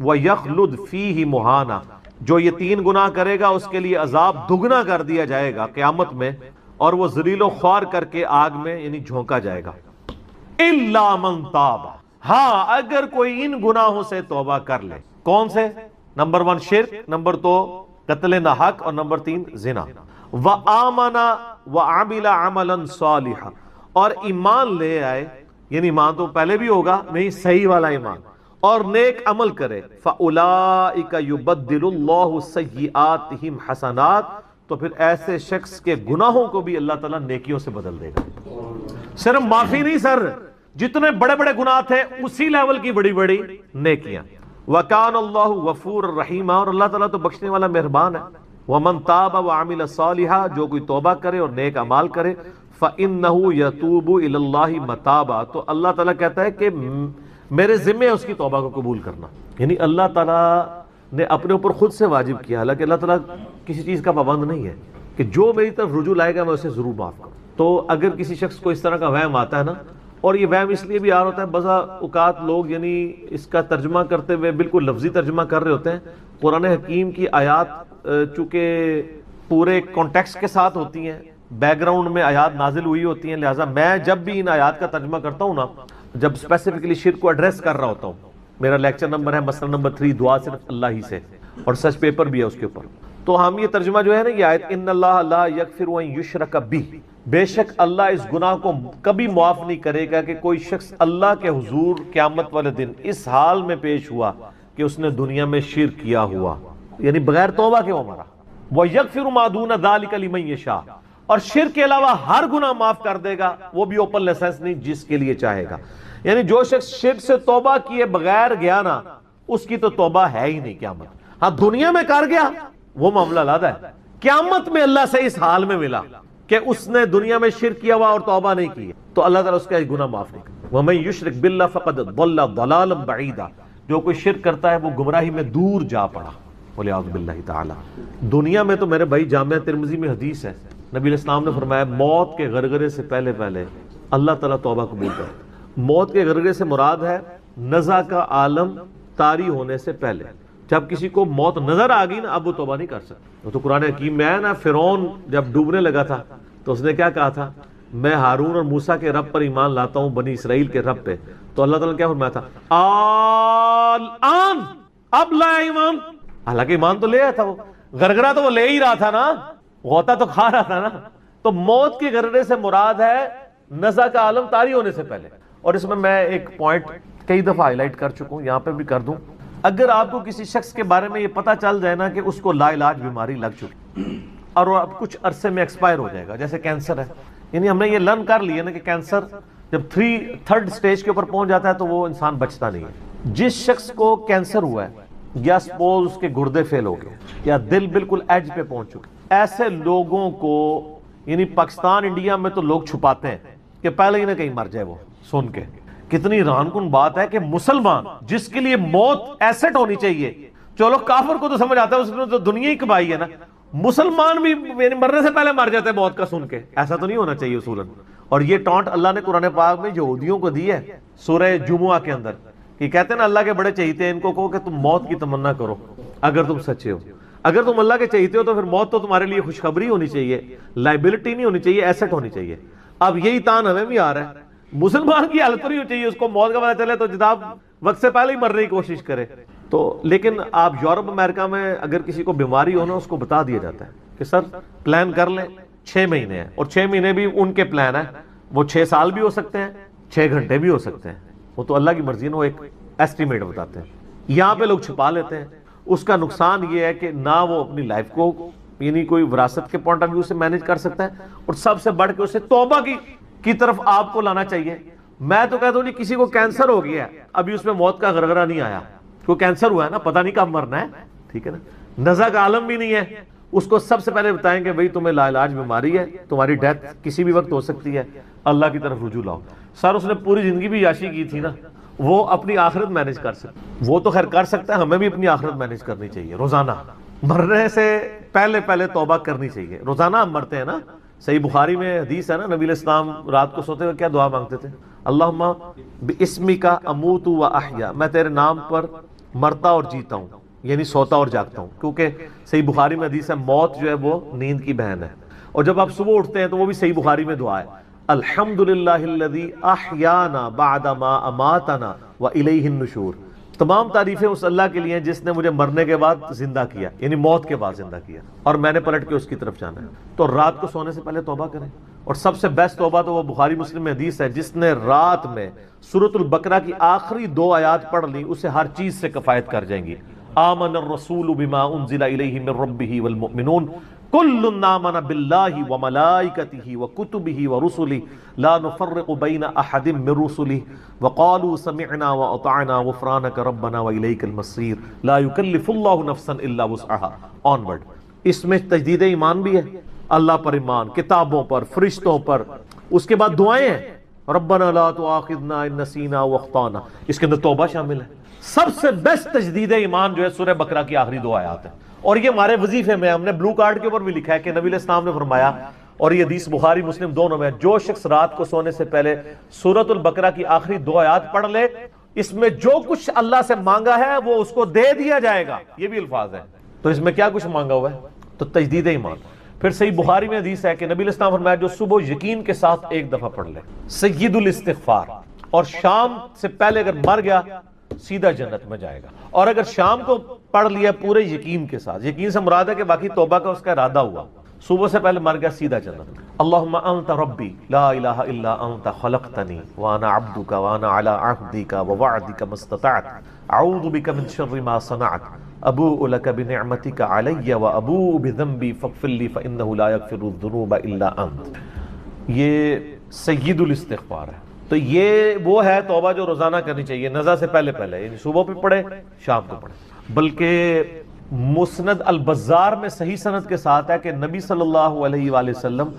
ويخلد فيه مہانا، جو یہ 3 گناہ کرے گا اس کے لیے عذاب دگنا کر دیا جائے گا قیامت میں، اور وہ ذلیل و خوار کر کے آگ میں یعنی جھونکا جائے گا۔ الا من تاب، ہاں اگر کوئی ان گناہوں سے توبہ کر لے۔ کون سے؟ نمبر 1 شرک، نمبر 2 قتل ناحق، اور نمبر 3 زنا۔ وآمن وعمل عملا صالحا، اور ایمان لے آئے، یعنی ایمان تو پہلے بھی ہوگا نہیں، صحیح والا ایمان، اور نیک عمل کرے۔ فَأُولَئِكَ يُبَدِّلُ اللَّهُ سَيِّئَاتِهِمْ حَسَنَات، تو پھر ایسے شخص کے گناہوں کو بھی اللہ تعالیٰ نیکیوں سے بدل دے گا۔ صرف معافی نہیں سر، جتنے بڑے بڑے گناہ تھے اسی لیول کی بڑی بڑی نیکیاں۔ وَكَانَ اللَّهُ غَفُورًا رَحِيمًا، اور اللہ تعالیٰ تو بخشنے والا مہربان ہے۔ وَمَن تَابَ وَعَمِلَ صَالِحًا، جو کوئی توبہ کرے اور نیک اعمال کرے، فَإِنَّهُ يَتُوبُ إِلَى اللَّهِ مَتَابًا، تو اللہ تعالیٰ کہتا ہے کہ میرے ذمہ ہے اس کی توبہ کو قبول کرنا، یعنی اللہ تعالیٰ نے اپنے اوپر خود سے واجب کیا، حالانکہ اللہ تعالیٰ کسی چیز کا پابند نہیں ہے کہ جو میری طرف رجوع لائے گا میں اسے ضرور معاف کروں۔ تو اگر کسی شخص کو اس طرح کا وہم آتا ہے نا، اور یہ وہم اس لیے بھی آ رہا ہوتا ہے، بعض اوقات لوگ یعنی اس کا ترجمہ کرتے ہوئے بالکل لفظی ترجمہ کر رہے ہوتے ہیں۔ قرآن حکیم کی آیات چونکہ پورے کانٹیکسٹ کے ساتھ ہوتی ہیں، بیک گراؤنڈ میں آیات نازل ہوئی ہوتی ہیں، لہٰذا میں جب بھی ان آیات کا ترجمہ کرتا ہوں نا، جب اسپیسیفکلی شرک کو ایڈریس کر رہا ہوتا ہوں، میرا لیکچر نمبر ہے مسئلہ نمبر 3 دعا صرف اللہ ہی سے، اور سچ پیپر بھی ہے اس کے اوپر، تو ہم یہ ترجمہ جو ہے نا یہ آیت ان اللہ لا یغفر ان یشرک بہ، بے شک اللہ اس گناہ کو کبھی معاف نہیں کرے گا کہ کوئی شخص اللہ کے حضور قیامت والے دن اس حال میں پیش ہوا کہ اس نے دنیا میں شرک کیا ہوا، یعنی بغیر توبہ کے وہ مرا۔ وَيَغْفِرُ مَا دُونَ ذَلِكَ لِمَن يَشَاءُ، اور شرک کے علاوہ ہر گناہ معاف کر دے گا، وہ بھی اوپن لائسنس نہیں، جس کے لیے چاہے گا۔ یعنی جو شخص شرک سے توبہ کیے بغیر گیا نا، اس کی تو توبہ ہے ہی نہیں قیامت۔ ہاں دنیا میں کر گیا وہ معاملہ علیحدہ ہے، قیامت میں اللہ سے اس حال میں ملا کہ اس نے دنیا میں شرک کیا ہوا اور توبہ نہیں کی، تو اللہ تعالیٰ اس کا گناہ معاف نہیں کرتا۔ وَمَن يُشْرِكْ بِاللَّهِ فَقَدْ ضَلَّ ضَلَالًا بَعِيدًا، جو کوئی شرک کرتا ہے وہ گمراہی میں دور جا پڑا، وَلِعَوْذُ بِاللَّهِ تعالی۔ دنیا میں تو میرے بھائی جامعہ ترمذی میں حدیث ہے، نبی علیہ السلام نے فرمایا موت کے غرغرے سے پہلے اللہ تعالیٰ توبہ قبول کرتا۔ موت کے غرغرے سے مراد ہے نزع کا عالم طاری ہونے سے پہلے، جب کسی کو موت نظر آ گئی نا اب وہ توبہ نہیں کر سکتا۔ وہ تو قرآن حکیم میں ہے نا، فرعون جب ڈوبنے لگا تھا تو اس نے کیا کہا تھا، میں ہارون اور موسیٰ کے رب پر ایمان لاتا ہوں، بنی اسرائیل کے رب پہ، تو اللہ تعالیٰ نے کیا فرمایا تھا، الآن، اب لایا ایمان، حالانکہ ایمان تو لے آیا تھا، وہ غرغرہ تو وہ لے ہی رہا تھا نا، غوطہ تو کھا رہا تھا نا۔ تو موت کے غرغرے سے مراد ہے نزع کا عالم طاری ہونے سے پہلے۔ اور اس میں ایک پوائنٹ کئی دفعہ ہائی لائٹ کر چکا ہوں، یہاں پہ بھی کر دوں، اگر آپ کو کسی شخص کے بارے میں یہ پتا چل جائے نا کہ اس کو لا علاج بیماری لگ چکی اور وہ اب کچھ عرصے میں ایکسپائر ہو جائے گا، جیسے کینسر ہے، یعنی ہم نے یہ لرن کر لیا نا کہ کینسر جب 3rd سٹیج کے اوپر پہنچ جاتا ہے تو وہ انسان بچتا نہیں ہے۔ جس شخص کو کینسر ہوا ہے یا سپوز اس کے گردے فیل ہو گئے یا دل بالکل ایج پہ پہنچ چکے، ایسے لوگوں کو یعنی پاکستان انڈیا میں تو لوگ چھپاتے ہیں کہ پہلے ہی نہ کہیں مر جائے وہ سن کے۔ کتنی حیران کن بات ہے کہ مسلمان جس کے لیے موت ایسٹ ہونی چاہیے، چلو کافر کو تو سمجھ آتا ہے، اس نے تو دنیا ہی کمائی ہے نا، مسلمان بھی مرنے سے پہلے مر جاتے ہیں موت کا سن کے، ایسا تو نہیں ہونا چاہیے اصولاً۔ اور یہ ٹانٹ اللہ نے قرآن پاک میں یہودیوں کو دی ہے سورہ جمعہ کے اندر، کہ کہتے ہیں نا اللہ کے بڑے چہیتے ہیں، ان کو کہو کہ تم موت کی تمنا کرو اگر تم سچے ہو۔ اگر تم اللہ کے چاہتے ہو تو پھر موت تو تمہارے لیے خوشخبری ہونی چاہیے، لائبلٹی نہیں ہونی چاہیے، ایسٹ ہونی چاہیے۔ اب یہی تان ہمیں بھی آ رہا ہے، مسلمان کی حالت نہیں ہونی چاہیے، اس کو موت کا پتہ چلے تو جناب وقت سے پہلے ہی مرنے کی کوشش کرے۔ تو لیکن آپ یورپ امریکہ میں اگر کسی کو بیماری ہو نا، اس کو بتا دیا جاتا ہے کہ سر پلان کر لیں، 6 مہینے ہیں، اور 6 مہینے بھی ان کے پلان ہیں، وہ 6 سال بھی ہو سکتے ہیں، 6 گھنٹے بھی ہو سکتے ہیں، وہ تو اللہ کی مرضی ہے، وہ ایک ایسٹیمیٹ بتاتے ہیں۔ یہاں پہ لوگ چھپا لیتے ہیں۔ اس کا نقصان یہ ہے کہ نہ وہ اپنی لائف کو یعنی کوئی وراثت کے پوائنٹ آف ویو سے مینج کر سکتا ہے، اور سب سے بڑھ کے اسے توبہ کی طرف آپ کو لانا چاہیے۔ میں تو کہتا ہوں جی کسی کو کینسر ہو گیا ہے، ابھی اس میں موت کا غرغرہ نہیں آیا، کو کینسر ہوا ہے نا، پتہ نہیں کب مرنا ہے، ٹھیک ہے نا، نزع کا عالم بھی نہیں ہے، اس کو سب سے پہلے بتائیں کہ بھئی تمہیں لا علاج بیماری ہے، تمہاری ڈیتھ کسی بھی وقت ہو سکتی ہے، اللہ کی طرف رجوع لاؤ۔ سر اس نے پوری زندگی بھی عیاشی کی تھی نا، وہ اپنی آخرت مینج کر سکتا، وہ تو خیر کر سکتا ہے، ہمیں بھی اپنی آخرت مینج کرنی چاہیے۔ روزانہ مرنے سے پہلے توبہ کرنی چاہیے۔ روزانہ ہم مرتے ہیں نا، صحیح بخاری میں حدیث ہے نا، نبی علیہ السلام رات کو سوتے ہوئے کیا دعا مانگتے تھے؟ اللہم باسمک اموت و احیا، میں تیرے نام پر مرتا اور جیتا ہوں، یعنی سوتا اور جاگتا ہوں، کیونکہ صحیح بخاری میں حدیث ہے موت جو ہے وہ نیند کی بہن ہے۔ اور جب آپ صبح اٹھتے ہیں تو وہ بھی صحیح بخاری میں دعا ہے، الحمدللہ الذی احیانا بعد ما اماتنا والیہ النشور، تمام تعریفیں اس اللہ کے لیے ہیں جس نے مجھے مرنے کے بعد زندہ کیا، یعنی موت کے بعد زندہ کیا، اور میں نے پلٹ کے اس کی طرف جانا ہے۔ تو رات کو سونے سے پہلے توبہ کریں، اور سب سے بیسٹ توبہ تو وہ بخاری مسلم میں حدیث ہے، جس نے رات میں سورۃ البقرہ کی آخری 2 آیات پڑھ لی اسے ہر چیز سے کفایت کر جائیں گی۔ آمن الرسول بما انزل الیہ من ربہ والمؤمنون کل آمن باللہ وملائکتہ وکتبہ ورسلہ لا نفرق بین احد من رسلہ وقالوا سمعنا واطعنا غفرانک ربنا والیک المصیر لا یکلف اللہ نفسا الا وسعها۔ آنورڈ، اس میں تجدید ایمان بھی ہے، اللہ پر ایمان، کتابوں پر، فرشتوں پر، اس کے بعد دعائیں ہیں، ربنا لا تؤاخذنا ان نسینا واخطانا، اس کے اندر توبہ شامل ہے۔ سب سے بیسٹ تجدید ایمان جو ہے سورہ بقرہ کی آخری 2 آیات ہیں، اور یہ ہمارے وظیفے میں ہم نے بلو کارڈ کے اوپر بھی لکھا ہے کہ نبی علیہ السلام نے فرمایا، اور یہ حدیث بخاری مسلم دونوں میں، جو شخص رات کو سونے سے پہلے سورۃ البقرہ کی آخری 2 آیات پڑھ لے، اس میں جو کچھ اللہ سے مانگا ہے وہ اس کو دے دیا جائے گا، یہ بھی الفاظ ہیں۔ تو اس میں کیا کچھ مانگا ہوا ہے؟ تو تجدید ایمان۔ پھر صحیح بخاری میں حدیث ہے کہ نبی علیہ السلام فرمایا جو صبح یقین کے ساتھ ایک دفعہ پڑھ لے سید الاستغفار، اور شام سے پہلے اگر مر گیا سیدھا جنت میں جائے گا، اور اگر شام کو پڑھ لیا پورے یقین کے ساتھ، یقین سے مراد ہے کہ باقی توبہ کا اس کا ارادہ ہوا، صبح سے پہلے مر گیا سیدھا جنت۔ اللہم انت ربی لا الہ الا انت خلقتنی وانا عبدک وانا علی عہدک ووعدک ما استطعت اعوذ بک من شر ما صنعت ابوء لک بنعمتک علی وابوء بذنبی فاغفر لی فانہ لا یغفر الذنوب الا انت۔ یہ سید الاستغفار ہے۔ تو یہ وہ ہے توبہ جو روزانہ کرنی چاہیے، نزع سے پہلے یعنی صبح پہ پڑھے، شام کو پڑھے۔ بلکہ مسند البزار میں صحیح سند کے ساتھ ہے کہ نبی صلی اللہ علیہ وآلہ وسلم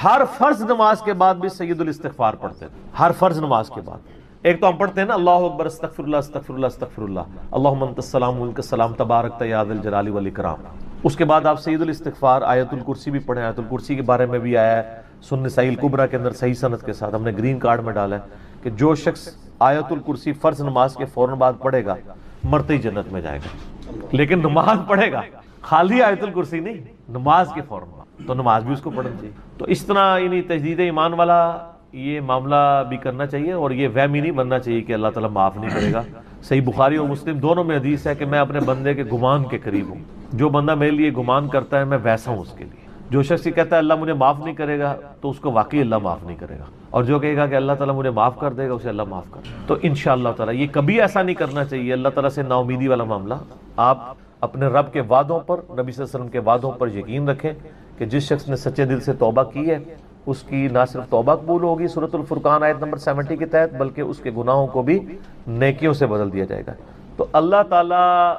ہر فرض نماز کے بعد بھی سید الاستغفار پڑھتے ہیں، ہر فرض نماز کے بعد۔ ایک تو ہم پڑھتے ہیں نا اللہ اکبر استغفر اللہ استغفر اللہ استغفر اللہ اللہم انت السلام منک السلام تبارک یا ذا الجلال والاکرام، اس کے بعد آپ سید الاستغفار آیت الکرسی بھی پڑھیں، آیت الکرسی کے بارے میں بھی آیا ہے سنن نسائی الکبریٰ کے اندر صحیح سند کے ساتھ، ہم نے گرین کارڈ میں ڈالا ہے کہ جو شخص آیت الکرسی فرض نماز کے فوراً بعد پڑھے گا مرتے ہی جنت میں جائے گا، لیکن نماز پڑھے گا، خالی آیت الکرسی نہیں، نماز کے فوراً بعد، تو نماز بھی اس کو پڑھنا چاہیے۔ تو اس طرح یعنی تجدید ایمان والا یہ معاملہ بھی کرنا چاہیے، اور یہ وہم ہی نہیں بننا چاہیے کہ اللہ تعالیٰ معاف نہیں کرے گا۔ صحیح بخاری اور مسلم دونوں میں حدیث ہے کہ میں اپنے بندے کے گمان کے قریب ہوں، جو بندہ میرے لیے گمان کرتا ہے میں ویسا ہوں اس کے لیے۔ جو شخص یہ کہتا ہے اللہ مجھے معاف نہیں کرے گا تو اس کو واقعی اللہ معاف نہیں کرے گا، اور جو کہے گا کہ اللہ تعالیٰ مجھے معاف کر دے گا اسے اللہ معاف کر دے گا۔ تو انشاءاللہ تعالیٰ یہ کبھی ایسا نہیں کرنا چاہیے اللہ تعالیٰ سے نا امیدی والا معاملہ۔ آپ اپنے رب کے وعدوں پر، نبی صلی اللہ علیہ وسلم کے وعدوں پر یقین رکھیں کہ جس شخص نے سچے دل سے توبہ کی ہے اس کی نہ صرف توبہ قبول ہوگی سورۃ الفرقان آیت نمبر 70 کے تحت، بلکہ اس کے گناہوں کو بھی نیکیوں سے بدل دیا جائے گا۔ تو اللہ تعالیٰ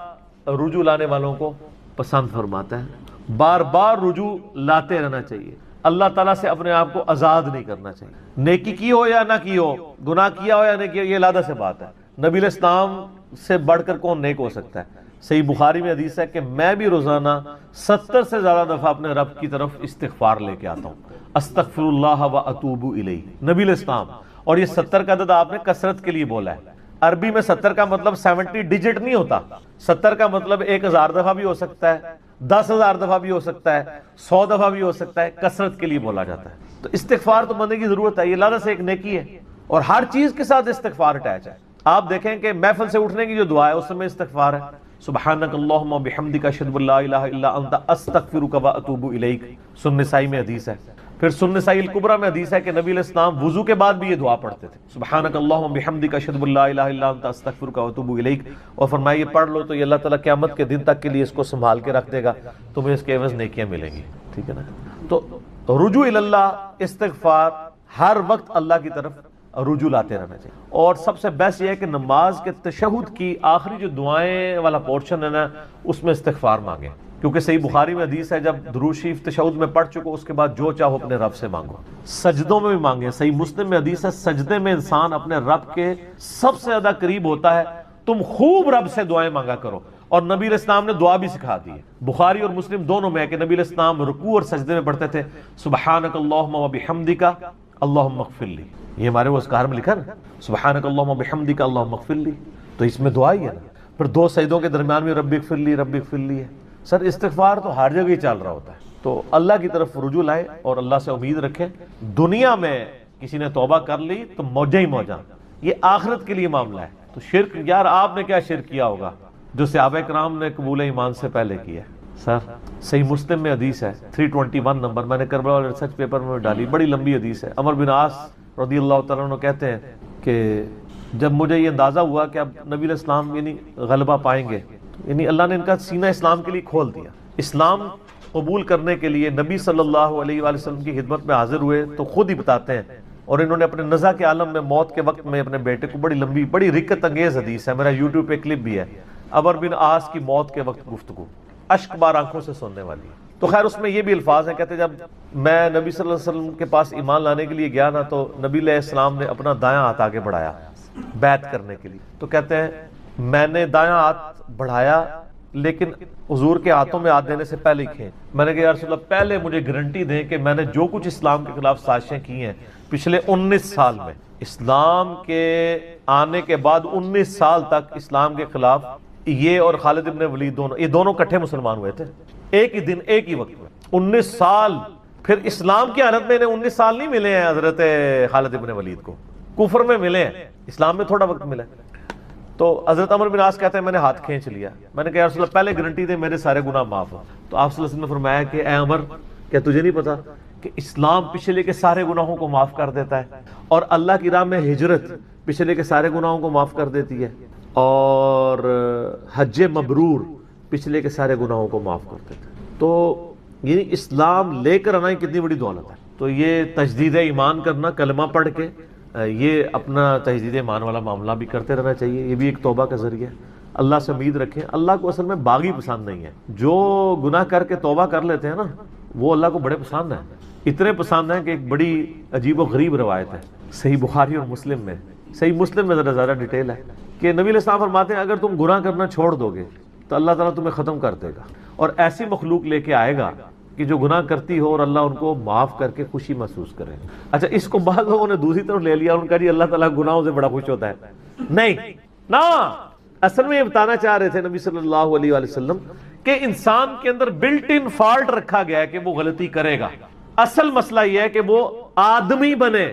رجوع لانے والوں کو پسند فرماتا ہے، بار بار رجوع لاتے رہنا چاہیے، اللہ تعالیٰ سے اپنے آپ کو آزاد نہیں کرنا چاہیے، نیکی کی ہو یا نہ کی ہو، گناہ کیا ہو یا نہیں کیا، یہ علیحدہ سے بات ہے۔ نبی علیہ السلام سے بڑھ کر کون نیک ہو سکتا ہے؟ صحیح بخاری میں حدیث ہے کہ میں بھی روزانہ 70 سے زیادہ دفعہ اپنے رب کی طرف استغفار لے کے آتا ہوں، استغفر اللہ و اتوب الیہ، نبی علیہ السلام۔ اور یہ 70 کا عدد آپ نے کثرت کے لیے بولا ہے، عربی میں 70 کا مطلب 70 ڈیجٹ نہیں ہوتا، 70 کا مطلب 1000 دفعہ بھی ہو سکتا ہے، 10,000 دفعہ بھی ہو سکتا ہے، 100 دفعہ بھی ہو سکتا ہے، کثرت کے لیے بولا جاتا ہے۔ تو استغفار تو بندے کی ضرورت ہے، یہ اللہ سے ایک نیکی ہے، اور ہر چیز کے ساتھ استغفار اٹیچ ہے۔ آپ دیکھیں کہ محفل سے اٹھنے کی جو دعا ہے اس میں استغفار ہے، سبحانک اللہم وبحمدک اشہد ان لا الہ الا انت استغفرک واتوب الیک، سنن نسائی میں حدیث ہے۔ پھر سنن نسائی الکبریٰ میں حدیث ہے کہ نبی علیہ السلام وضو کے بعد بھی یہ دعا پڑھتے تھے، سبحانک اللہم وبحمدک اشہد ان لا الہ الا انت استغفرک واتوب الیک، اور فرمایا یہ پڑھ لو تو یہ اللہ تعالیٰ قیامت کے دن تک کے لیے اس کو سنبھال کے رکھ دے گا، تمہیں اس کے عوض نیکیاں ملیں گی، ٹھیک ہے نا۔ تو رجوع اللہ، استغفار، ہر وقت اللہ کی طرف رجوع لاتے رہنا چاہیے۔ اور سب سے بیسٹ یہ ہے کہ نماز کے تشہد کی آخری جو دعائیں والا پورشن ہے نا، اس میں استغفار مانگیں، کیونکہ صحیح بخاری میں حدیث ہے جب درود شریف تشہد میں پڑھ چکو اس کے بعد جو چاہو اپنے رب سے مانگو۔ سجدوں میں بھی مانگیں، صحیح مسلم میں حدیث ہے سجدے میں انسان اپنے رب کے سب سے زیادہ قریب ہوتا ہے، تم خوب رب سے دعائیں مانگا کرو۔ اور نبی علیہ السلام نے دعا بھی سکھا دی ہے، بخاری اور مسلم دونوں میں ہے کہ نبی علیہ السلام رکوع اور سجدے میں پڑھتے تھے سبحانک اللہم وبحمدک اللہم اغفر لی، یہ ہمارے وہ اذکار میں لکھا نا، سبحانک اللہم وبحمدک اللہم اغفر لی، تو اس میں دعا ہی ہے نا۔ پھر دو سجدوں کے درمیان میں رب اغفر لی رب اغفر لی ہے۔ سر استغفار تو ہر جگہ ہی چل رہا ہوتا ہے، تو اللہ کی طرف رجوع لائیں اور اللہ سے امید رکھیں۔ دنیا میں کسی نے توبہ کر لی تو موجہ ہی موجہ، یہ آخرت کے لیے معاملہ ہے۔ تو شرک، یار آپ نے کیا شرک کیا ہوگا جو صحابہ کرام نے قبول ایمان سے پہلے کیا ہے؟ سر صحیح مسلم میں حدیث ہے 321 نمبر، میں نے کربلا والے ریسرچ پیپر میں ڈالی، بڑی لمبی حدیث ہے۔ عمر بن عاص رضی اللہ تعالیٰ عنہ کہتے ہیں کہ جب مجھے یہ اندازہ ہوا کہ اب نبی علیہ السلام یعنی غلبہ پائیں گے، یعنی اللہ نے ان کا سینہ اسلام کے لیے کھول دیا، اسلام قبول کرنے کے لیے نبی صلی اللہ علیہ وآلہ وسلم کی خدمت میں حاضر ہوئے، تو خود ہی بتاتے ہیں، اور انہوں نے اپنے نزع کے عالم میں موت کے وقت میں اپنے بیٹے کو، بڑی لمبی بڑی رکت انگیز حدیث ہے، میرا یوٹیوب پہ کلپ بھی ہے، عمر بن عاص کی موت کے وقت گفتگو اشک بار آنکھوں سے سننے والی ہے۔ تو خیر اس میں یہ بھی الفاظ ہیں، کہتے جب میں نبی صلی اللہ علیہ وسلم کے پاس ایمان لانے کے لیے گیا نا، تو نبی علیہ السلام نے اپنا دایاں ہاتھ آگے بڑھایا بیعت کرنے کے لیے، تو کہتے ہیں میں نے دایاں ہاتھ بڑھایا لیکن حضور کے ہاتھوں میں ہاتھ دینے سے پہلے کھینچ، میں نے کہا یا رسول اللہ پہلے مجھے گارنٹی دیں کہ میں نے جو کچھ اسلام کے خلاف سازشیں کی ہیں پچھلے 19 سال میں، اسلام کے آنے کے بعد 19 سال تک اسلام کے خلاف یہ اور خالد ابن ولید دونوں، یہ دونوں کٹھے مسلمان ہوئے تھے ایک ہی دن ایک ہی وقت میں، 19 سال۔ پھر اسلام کی حالت میں انہیں 19 سال نہیں ملے ہیں حضرت خالد ابن ولید کو، کفر میں ملے ہیں، اسلام میں تھوڑا وقت ملا ہے۔ تو حضرت عمر بن عاص کہتے ہیں میں نے ہاتھ کھینچ لیا، میں نے کہا یا رسول اللہ پہلے گارنٹی دے میرے سارے گناہ معاف ہو۔ تو آپ صلی اللہ علیہ وسلم نے فرمایا کہ اے عمر، کیا تجھے نہیں پتا کہ اسلام پچھلے کے سارے گناہوں کو معاف کر دیتا ہے، اور اللہ کی راہ میں ہجرت پچھلے کے سارے گناہوں کو معاف کر دیتی ہے، اور حج مبرور پچھلے کے سارے گناہوں کو معاف کر دیتا ہے۔ تو یعنی اسلام لے کر آنا کتنی بڑی دولت ہے۔ تو یہ تجدید ایمان کرنا، کلمہ پڑھ کے یہ اپنا تجدید ایمان والا معاملہ بھی کرتے رہنا چاہیے، یہ بھی ایک توبہ کا ذریعہ ہے۔ اللہ سے امید رکھیں، اللہ کو اصل میں باغی پسند نہیں ہے، جو گناہ کر کے توبہ کر لیتے ہیں نا وہ اللہ کو بڑے پسند ہیں، اتنے پسند ہیں کہ ایک بڑی عجیب و غریب روایت ہے صحیح بخاری اور مسلم میں، صحیح مسلم میں ذرا زیادہ ڈیٹیل ہے کہ نبی علیہ السلام فرماتے ہیں اگر تم گناہ کرنا چھوڑ دو گے تو اللہ تعالیٰ تمہیں ختم کر دے گا، اور ایسی مخلوق لے کے آئے گا کہ جو گناہ کرتی ہو اور اللہ ان کو معاف کر کے خوشی محسوس کرے۔ اچھا اس کو بعض لوگوں نے دوسری طرف لے لیا، ان کا جی اللہ تعالیٰ گناہوں سے بڑا خوش ہوتا ہے، نہیں نا، اصل میں یہ بتانا چاہ رہے تھے نبی صلی اللہ علیہ وآلہ وسلم کہ انسان کے اندر بلٹ ان فالٹ رکھا گیا ہے کہ وہ غلطی کرے گا، اصل مسئلہ یہ ہے کہ وہ آدمی بنے۔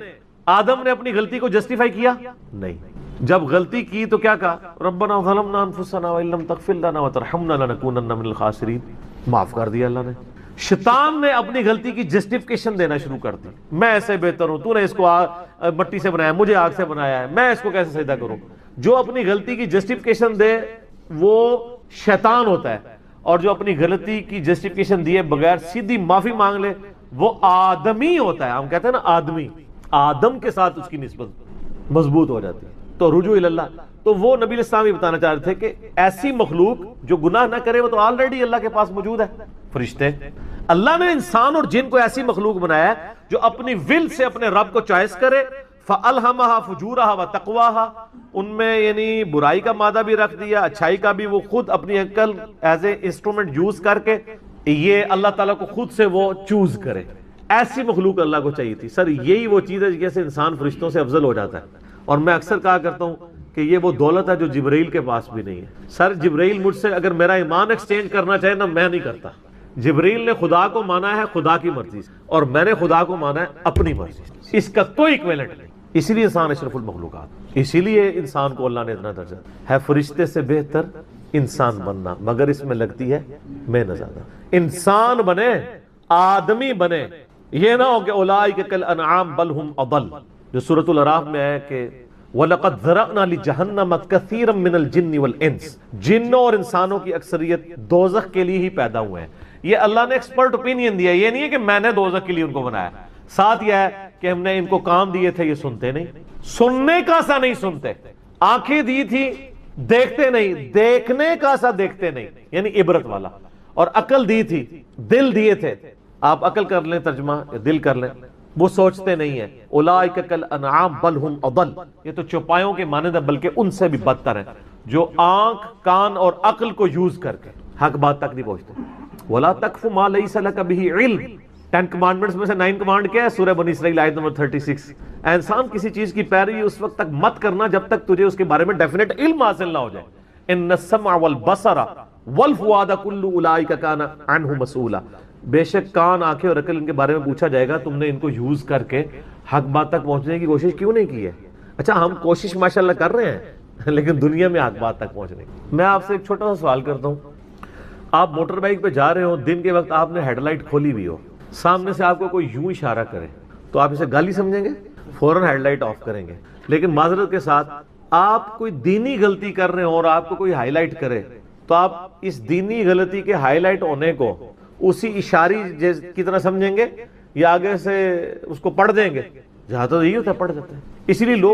آدم نے اپنی غلطی کو جسٹیفائی کیا نہیں، جب غلطی کی تو کیا کہا ربنا ظلمنا انفسنا وان لم تغفر لنا وترحمنا لنکونن من الخاسرین، معاف کر دیا اللہ نے۔ شیطان نے اپنی غلطی کی جسٹیفیکیشن دینا شروع کر دی، میں ایسے بہتر ہوں، تو نے اس کو مٹی سے بنایا، مجھے آگ سے بنایا ہے، میں اس کو کیسے سجدہ کروں۔ جو اپنی غلطی کی جسٹیفیکیشن دے وہ شیطان ہوتا ہے، اور جو اپنی غلطی کی جسٹیفیکیشن دیے بغیر سیدھی معافی مانگ لے وہ آدمی ہوتا ہے۔ ہم کہتے ہیں نا آدمی، آدم کے ساتھ اس کی نسبت مضبوط ہو جاتی ہے۔ تو رجوع اللہ، تو وہ نبی علیہ السلام یہ بتانا چاہ رہے تھے کہ ایسی مخلوق جو گناہ نہ کرے وہ تو آلریڈی اللہ کے پاس موجود ہے، فرشتے۔ اللہ نے انسان اور جن کو ایسی مخلوق بنایا ہے جو اپنی ول سے اپنے رب کو چوائس کرے، فَأَلْهَمَهَا فُجُورَهَا وَتَقْوَاهَا، ان میں یعنی برائی کا مادہ بھی رکھ دیا، اچھائی کا بھی، وہ خود اپنی عقل ایز اے انسٹرومنٹ یوز کر کے یہ اللہ تعالیٰ کو خود سے وہ چوز کرے۔ ایسی مخلوق اللہ کو چاہیے تھی۔ سر یہی وہ چیز ہے جیسے انسان فرشتوں سے افضل ہو جاتا ہے، اور میں اکثر کہا کرتا ہوں کہ یہ وہ دولت ہے جو جبرائیل کے پاس بھی نہیں ہے. سر جبرائیل مجھ سے اگر میرا ایمان ایکسچینج کرنا چاہے نا میں نہیں کرتا. جبرائیل نے خدا کو مانا ہے خدا کی مرضی سے اور میں نے خدا کو مانا ہے اپنی مرضی سے. اس کا کوئی ایکویلنٹ نہیں. اسی لیے انسان اشرف المخلوقات. اسی لیے انسان کو اللہ نے اتنا درجہ ہے فرشتے سے بہتر انسان بننا، مگر اس میں لگتی ہے محنت زیادہ. انسان بنے، آدمی بنے، یہ نہ ہو کہ اولئک کالانعام بل ہم اضل، جو سورۃ الاعراف میں ہے کہ وَلَقَدْ ذَرَأْنَا لِجَهَنَّمَ كَثِيرًا مِنَ الْجِنِّ وَالْإِنسِ، جنوں اور انسانوں کی اکثریت دوزخ کے لیے ہی پیدا ہوئے ہیں. یہ اللہ نے ایکسپرٹ اوپینین دیا، یہ نہیں ہے کہ میں نے دوزخ کے لیے ان کو بنایا. ساتھ یہ ہے کہ ہم نے ان کو کام دیے تھے، یہ سنتے نہیں، سننے کا سا نہیں سنتے. آنکھیں دی تھی دیکھتے نہیں، دیکھنے کا سا دیکھتے نہیں، یعنی عبرت والا. اور عقل دی تھی، دل دیے تھے. آپ عقل کر لیں ترجمہ، دل کر لیں، وہ سوچتے نہیں ہیں. اولئک کالانعام بل ہم اضل، یہ تو چوپایوں کے مانند ہے بلکہ ان سے بھی بدتر ہیں، جو آنکھ کان اور عقل کو یوز کر کے حق بات تک نہیں پہنچتے. ولا تقف ما لیس لک بہ علم، 10 کمانڈمنٹس میں سے 9 کمانڈ کیا ہے؟ سورہ بنی اسرائیل آیت نمبر 36. انسان کسی چیز کی پیروی اس وقت تک مت کرنا جب تک تجھے اس کے بارے میں ڈیفینیٹ علم حاصل نہ ہو جائے. ان السمع والبصر والفؤاد کل اولئک کان عنہ مسئولا، بے شک کان، آنکھیں اور عقل ان کے بارے میں پوچھا جائے گا. تم نے ان کو یوز کر کے حق بات تک پہنچنے کی کوشش کیوں نہیں کی ہے؟ اچھا ہم کوشش ماشاءاللہ کر رہے ہیں لیکن دنیا میں حق بات تک پہنچنے کی. میں آپ سے ایک چھوٹا سا سوال کرتا ہوں. آپ موٹر بائک پہ جا رہے ہو، دن کے وقت آپ نے ہیڈ لائٹ کھولی ہوئی ہو، سامنے سے آپ کو کوئی یوں اشارہ کرے تو آپ اسے گالی سمجھیں گے؟ فوراً ہیڈ لائٹ آف کریں گے. لیکن معذرت کے ساتھ آپ کوئی دینی غلطی کر رہے ہو اور آپ کو کوئی ہائی لائٹ کرے تو آپ اس دینی غلطی کے ہائی لائٹ ہونے کو اسی اشاری کی طرح سمجھیں گے یا آگے سے اس کو پڑھ دیں گے؟ جہاں تو یہی ہوتا ہے، پڑھ جاتے ہیں. اسی لیے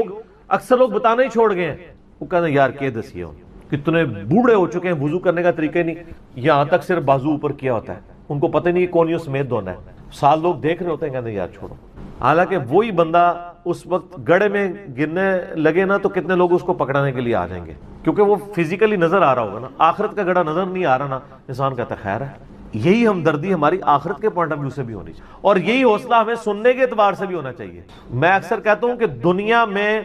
اکثر لوگ بتانا ہی چھوڑ گئے ہیں. وہ کہتے ہیں یار کہ دسیے کتنے بوڑھے ہو چکے ہیں، وضو کرنے کا طریقہ نہیں، یہاں تک صرف بازو اوپر کیا ہوتا ہے، ان کو پتہ نہیں کونیوں سمیت دھونا ہے. سال لوگ دیکھ رہے ہوتے ہیں، کہتے ہیں یار چھوڑو. حالانکہ وہی بندہ اس وقت گڑھے میں گرنے لگے نا تو کتنے لوگ اس کو پکڑانے کے لیے آ جائیں گے، کیونکہ وہ فزیکلی نظر آ رہا ہوگا نا. آخرت کا گڑھا نظر نہیں آ رہا نا، انسان کہتا ہے خیر ہے. یہی ہمدردی ہماری آخرت کے پوائنٹ آف ویو سے بھی ہونی چاہیے، اور یہی حوصلہ ہمیں سننے کے اعتبار سے بھی ہونا چاہیے. میں اکثر کہتا ہوں کہ دنیا میں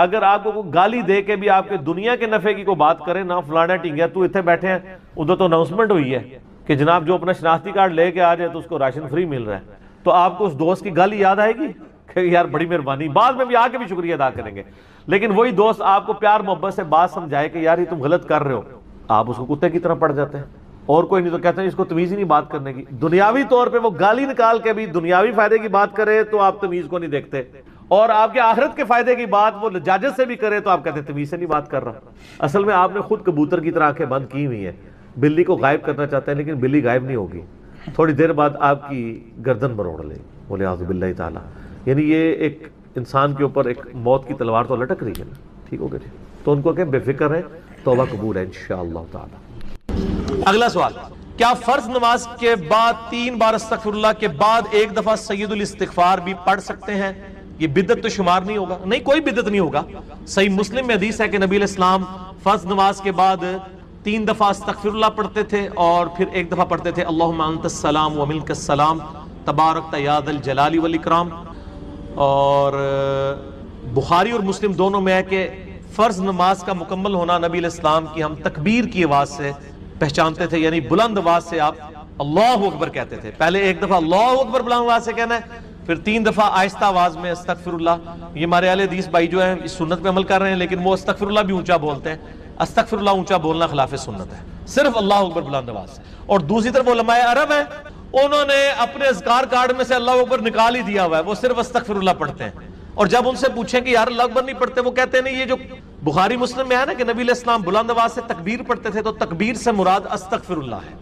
اگر آپ کو کوئی گالی دے کے بھی آپ کے دنیا کے نفع کی کوئی بات کرے نا، فلانا ٹنگیا تو اتنے بیٹھے ہیں، ادھر تو اناؤنسمنٹ ہوئی ہے کہ جناب جو اپنا شناختی کارڈ لے کے آ جائے تو اس کو راشن فری مل رہا ہے، تو آپ کو اس دوست کی گالی یاد آئے گی کہ یار بڑی مہربانی، بعد میں بھی آ کے بھی شکریہ ادا کریں گے. لیکن وہی دوست آپ کو پیار محبت سے بات سمجھائے کہ یار یہ تم غلط کر رہے ہو، آپ اس کو کتے کی طرح پڑ جاتے ہیں. اور کوئی نہیں تو کہتے ہیں اس کو تمیز ہی نہیں بات کرنے کی. دنیاوی طور پہ وہ گالی نکال کے بھی دنیاوی فائدے کی بات کرے تو آپ تمیز کو نہیں دیکھتے، اور آپ کے آخرت کے فائدے کی بات وہ لجاجت سے بھی کرے تو آپ کہتے ہیں تمیز سے نہیں بات کر رہا. اصل میں آپ نے خود کبوتر کی طرح آنکھیں بند کی ہوئی ہیں، بلی کو غائب کرنا چاہتے ہیں لیکن بلی غائب نہیں ہوگی، تھوڑی دیر بعد آپ کی گردن مروڑ لے گی. بولے اعوذ باللہ تعالیٰ. یعنی یہ ایک انسان کے اوپر ایک موت کی تلوار تو لٹک رہی ہے نا. ٹھیک ہو گیا جی. تو ان کو کہ بے فکر ہے، توبہ قبول ہے انشاءاللہ تعالیٰ. اگلا سوال، کیا فرض نماز کے بعد 3 بار استغفر اللہ کے بعد ایک دفعہ سید الاستغفار بھی پڑھ سکتے ہیں؟ یہ بدعت تو شمار نہیں ہوگا. نہیں، کوئی بدعت نہیں ہوگا. صحیح مسلم میں حدیث ہے کہ نبی علیہ السلام فرض نماز کے بعد 3 دفعہ استغفر اللہ پڑھتے تھے اور پھر ایک دفعہ پڑھتے تھے اللہم انت السلام و منک السلام تبارکت یا ذا الجلال والاکرام. اور بخاری اور مسلم دونوں میں ہے کہ فرض نماز کا مکمل ہونا نبی علیہ السلام کی ہم تکبیر کی آواز سے پہچانتے تھے، یعنی بلند آواز سے آپ اللہ اکبر کہتے تھے. پہلے ایک دفعہ اللہ اکبر بلند آواز سے کہنا ہے، پھر 3 دفعہ آہستہ آواز میں استغفر اللہ. یہ ہمارے اہل حدیث بھائی جو ہیں اس سنت پہ عمل کر رہے ہیں لیکن وہ استغفر اللہ بھی اونچا بولتے ہیں. استغفر اللہ اونچا بولنا خلاف سنت ہے، صرف اللہ اکبر بلند آواز سے. اور دوسری طرف علماء عرب ہیں، انہوں نے اپنے اذکار کارڈ میں سے اللہ اکبر نکال ہی دیا ہوا ہے، وہ صرف استغفر اللہ پڑھتے ہیں. اور جب ان سے پوچھیں کہ یار اللہ اکبر نہیں پڑھتے، وہ کہتے ہیں نہیں، یہ جو بخاری مسلم میں ہے نا کہ نبی علیہ السلام بلند آواز سے تکبیر پڑھتے تھے تو تکبیر سے مراد استغفر اللہ ہے.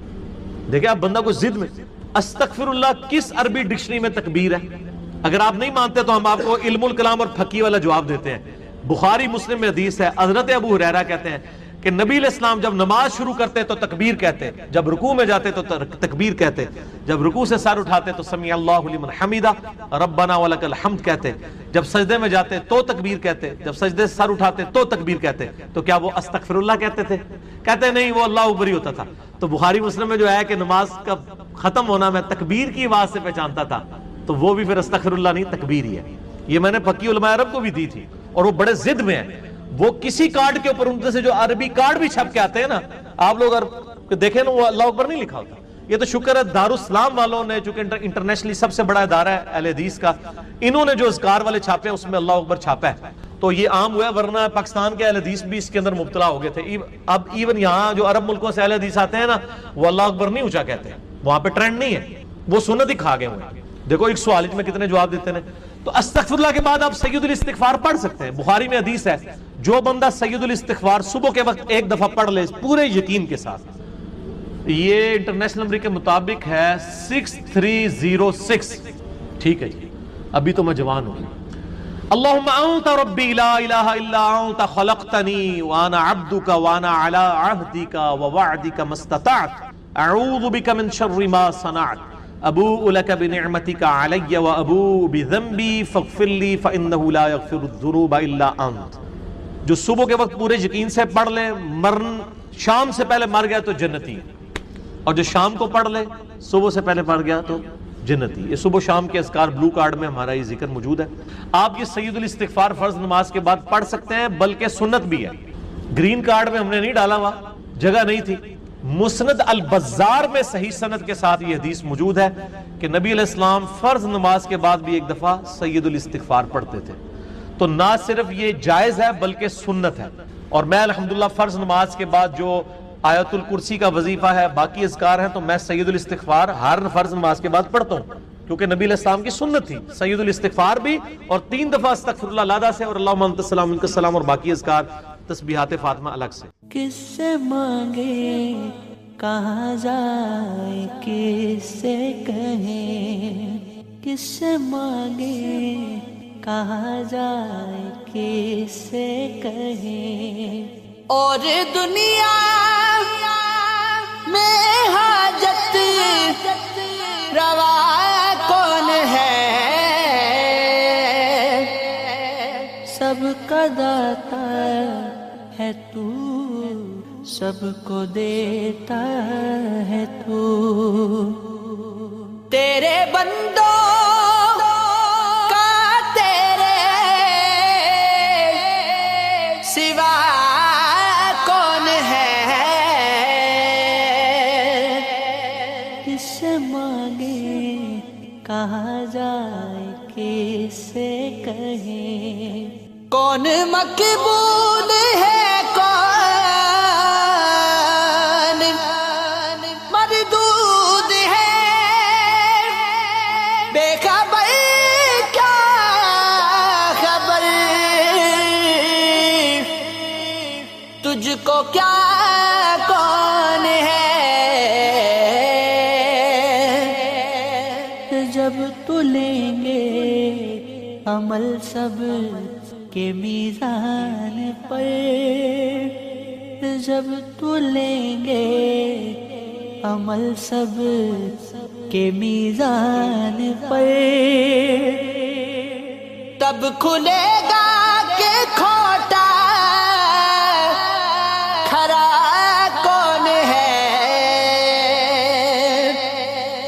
دیکھیں آپ بندہ کو ضد میں، استغفر اللہ کس عربی ڈکشنری میں تکبیر ہے؟ اگر آپ نہیں مانتے تو ہم آپ کو علم الکلام اور فقہ والا جواب دیتے ہیں. بخاری مسلم میں حدیث ہے، حضرت ابو ہریرہ کہتے ہیں کہ نبی علیہ السلام جب نماز شروع کرتے تو تکبیر کہتے، جب رکوع میں جاتے تو تکبیر کہتے، جب رکوع سے سر اٹھاتے تو سمیع اللہ لمن حمیدہ ربنا ولک الحمد کہتے، جب سجدے میں جاتے تو تکبیر کہتے، جب سجدے سے سر اٹھاتے تو تکبیر کہتے. تو کیا وہ استغفر اللہ کہتے تھے؟ کہتے نہیں، وہ اللہ اکبر ہی ہوتا تھا. تو بخاری مسلم میں جو ہے کہ نماز کا ختم ہونا میں تکبیر کی آواز سے پہچانتا تھا، تو وہ بھی پھر استغفر اللہ نہیں، تکبیر ہی ہے. یہ میں نے فقی علماء عرب کو بھی دی تھی اور وہ بڑے ضد میں ہیں. وہ کسی کارڈ کے اوپر ان سے جو عربی کارڈ بھی چھپ کے آتے ہیں نا، آپ لوگ اگر دیکھیں نا، وہ اللہ اکبر نہیں لکھا ہوتا. یہ تو شکر ہے دارالاسلام والوں نے، چونکہ انٹرنیشنلی سب سے بڑا ادارہ ہے اہل حدیث کا، انہوں نے جو اذکار والے چھاپے ہیں اس میں اللہ اکبر چھاپا ہے، تو یہ عام ہوا ہے. ورنہ پاکستان کے اہل حدیث بھی اس کے اندر مبتلا ہو گئے تھے. اب ایون یہاں جو عرب ملکوں سے اہل حدیث آتے ہیں نا، وہ اللہ اکبر نہیں اونچا کہتے ہیں، وہاں پہ ٹرینڈ نہیں ہے، وہ سنت ہی کھا گئے ہوئے ہیں. دیکھو ایک سوال میں کتنے جواب دیتے ہیں. تو استغفر اللہ کے بعد آپ سید الاستغفار پڑھ سکتے ہیں. بخاری میں حدیث ہے، جو بندہ سید الاستغفار صبح کے وقت ایک دفعہ پڑھ لے پورے یقین کے ساتھ، یہ انٹرنیشنل نمبر کے مطابق ہے 6306. ٹھیک ہے جی، ابھی تو میں جوان ہوں. اللہم انت ربی لا الہ الا انت خلقتنی وانا عبدک وانا علی عہدک ووعدک ما استطعت اعوذ بک من شر ما صنعت ابوء لک بنعمتک علی وابوء بذنبی فاغفر لی فانہ لا یغفر الذنوب الا انت. جو صبح کے وقت پورے یقین سے پڑھ لے، مرن شام سے پہلے مر گیا تو جنتی، اور جو شام کو پڑھ لے صبح سے پہلے پڑھ گیا تو جنتی. یہ صبح شام کے اذکار بلو کارڈ میں ہمارا یہ ذکر موجود ہے. آپ یہ سید الاستغفار فرض نماز کے بعد پڑھ سکتے ہیں، بلکہ سنت بھی ہے. گرین کارڈ میں ہم نے نہیں ڈالا ہوا، جگہ نہیں تھی. مسند البزار میں صحیح سند کے ساتھ یہ حدیث موجود ہے کہ نبی علیہ السلام فرض نماز کے بعد بھی ایک دفعہ سید الاستغفار پڑھتے تھے. تو نہ صرف یہ جائز ہے بلکہ سنت ہے. اور میں الحمدللہ فرض نماز کے بعد جو آیت الکرسی کا وظیفہ ہے، باقی اذکار ہیں، تو میں سید الاستغفار ہر فرض نماز کے بعد پڑھتا ہوں، کیونکہ نبی علیہ السلام کی سنت تھی سید الاستغفار بھی، اور 3 دفعہ استغفر اللہ لادا سے، اور اللہم انت السلام منک السلام، اور باقی اذکار تسبیحات فاطمہ الگ سے. کس سے مانگے کہاں جائے، کس سے کہیں، کس سے مانگے کہاں جائے، کس سے کہیں. اور دنیا میں حاجت روا کون ہے، سب کا داتا ہے تو، سب کو دیتا ہے تو. تیرے بندوں کا تیرے سوا کون ہے، کس سے مانگے کہاں جائے، کس سے کہیں. کون مقبول ہے، کون مردود ہے، بے خبر کیا خبر، تجھ کو کیا کون ہے. جب تو لیں گے عمل سب کے میزان پر، جب تو لیں گے عمل سب کے میزان پر، تب کھلے گا کہ کھوٹا کھرا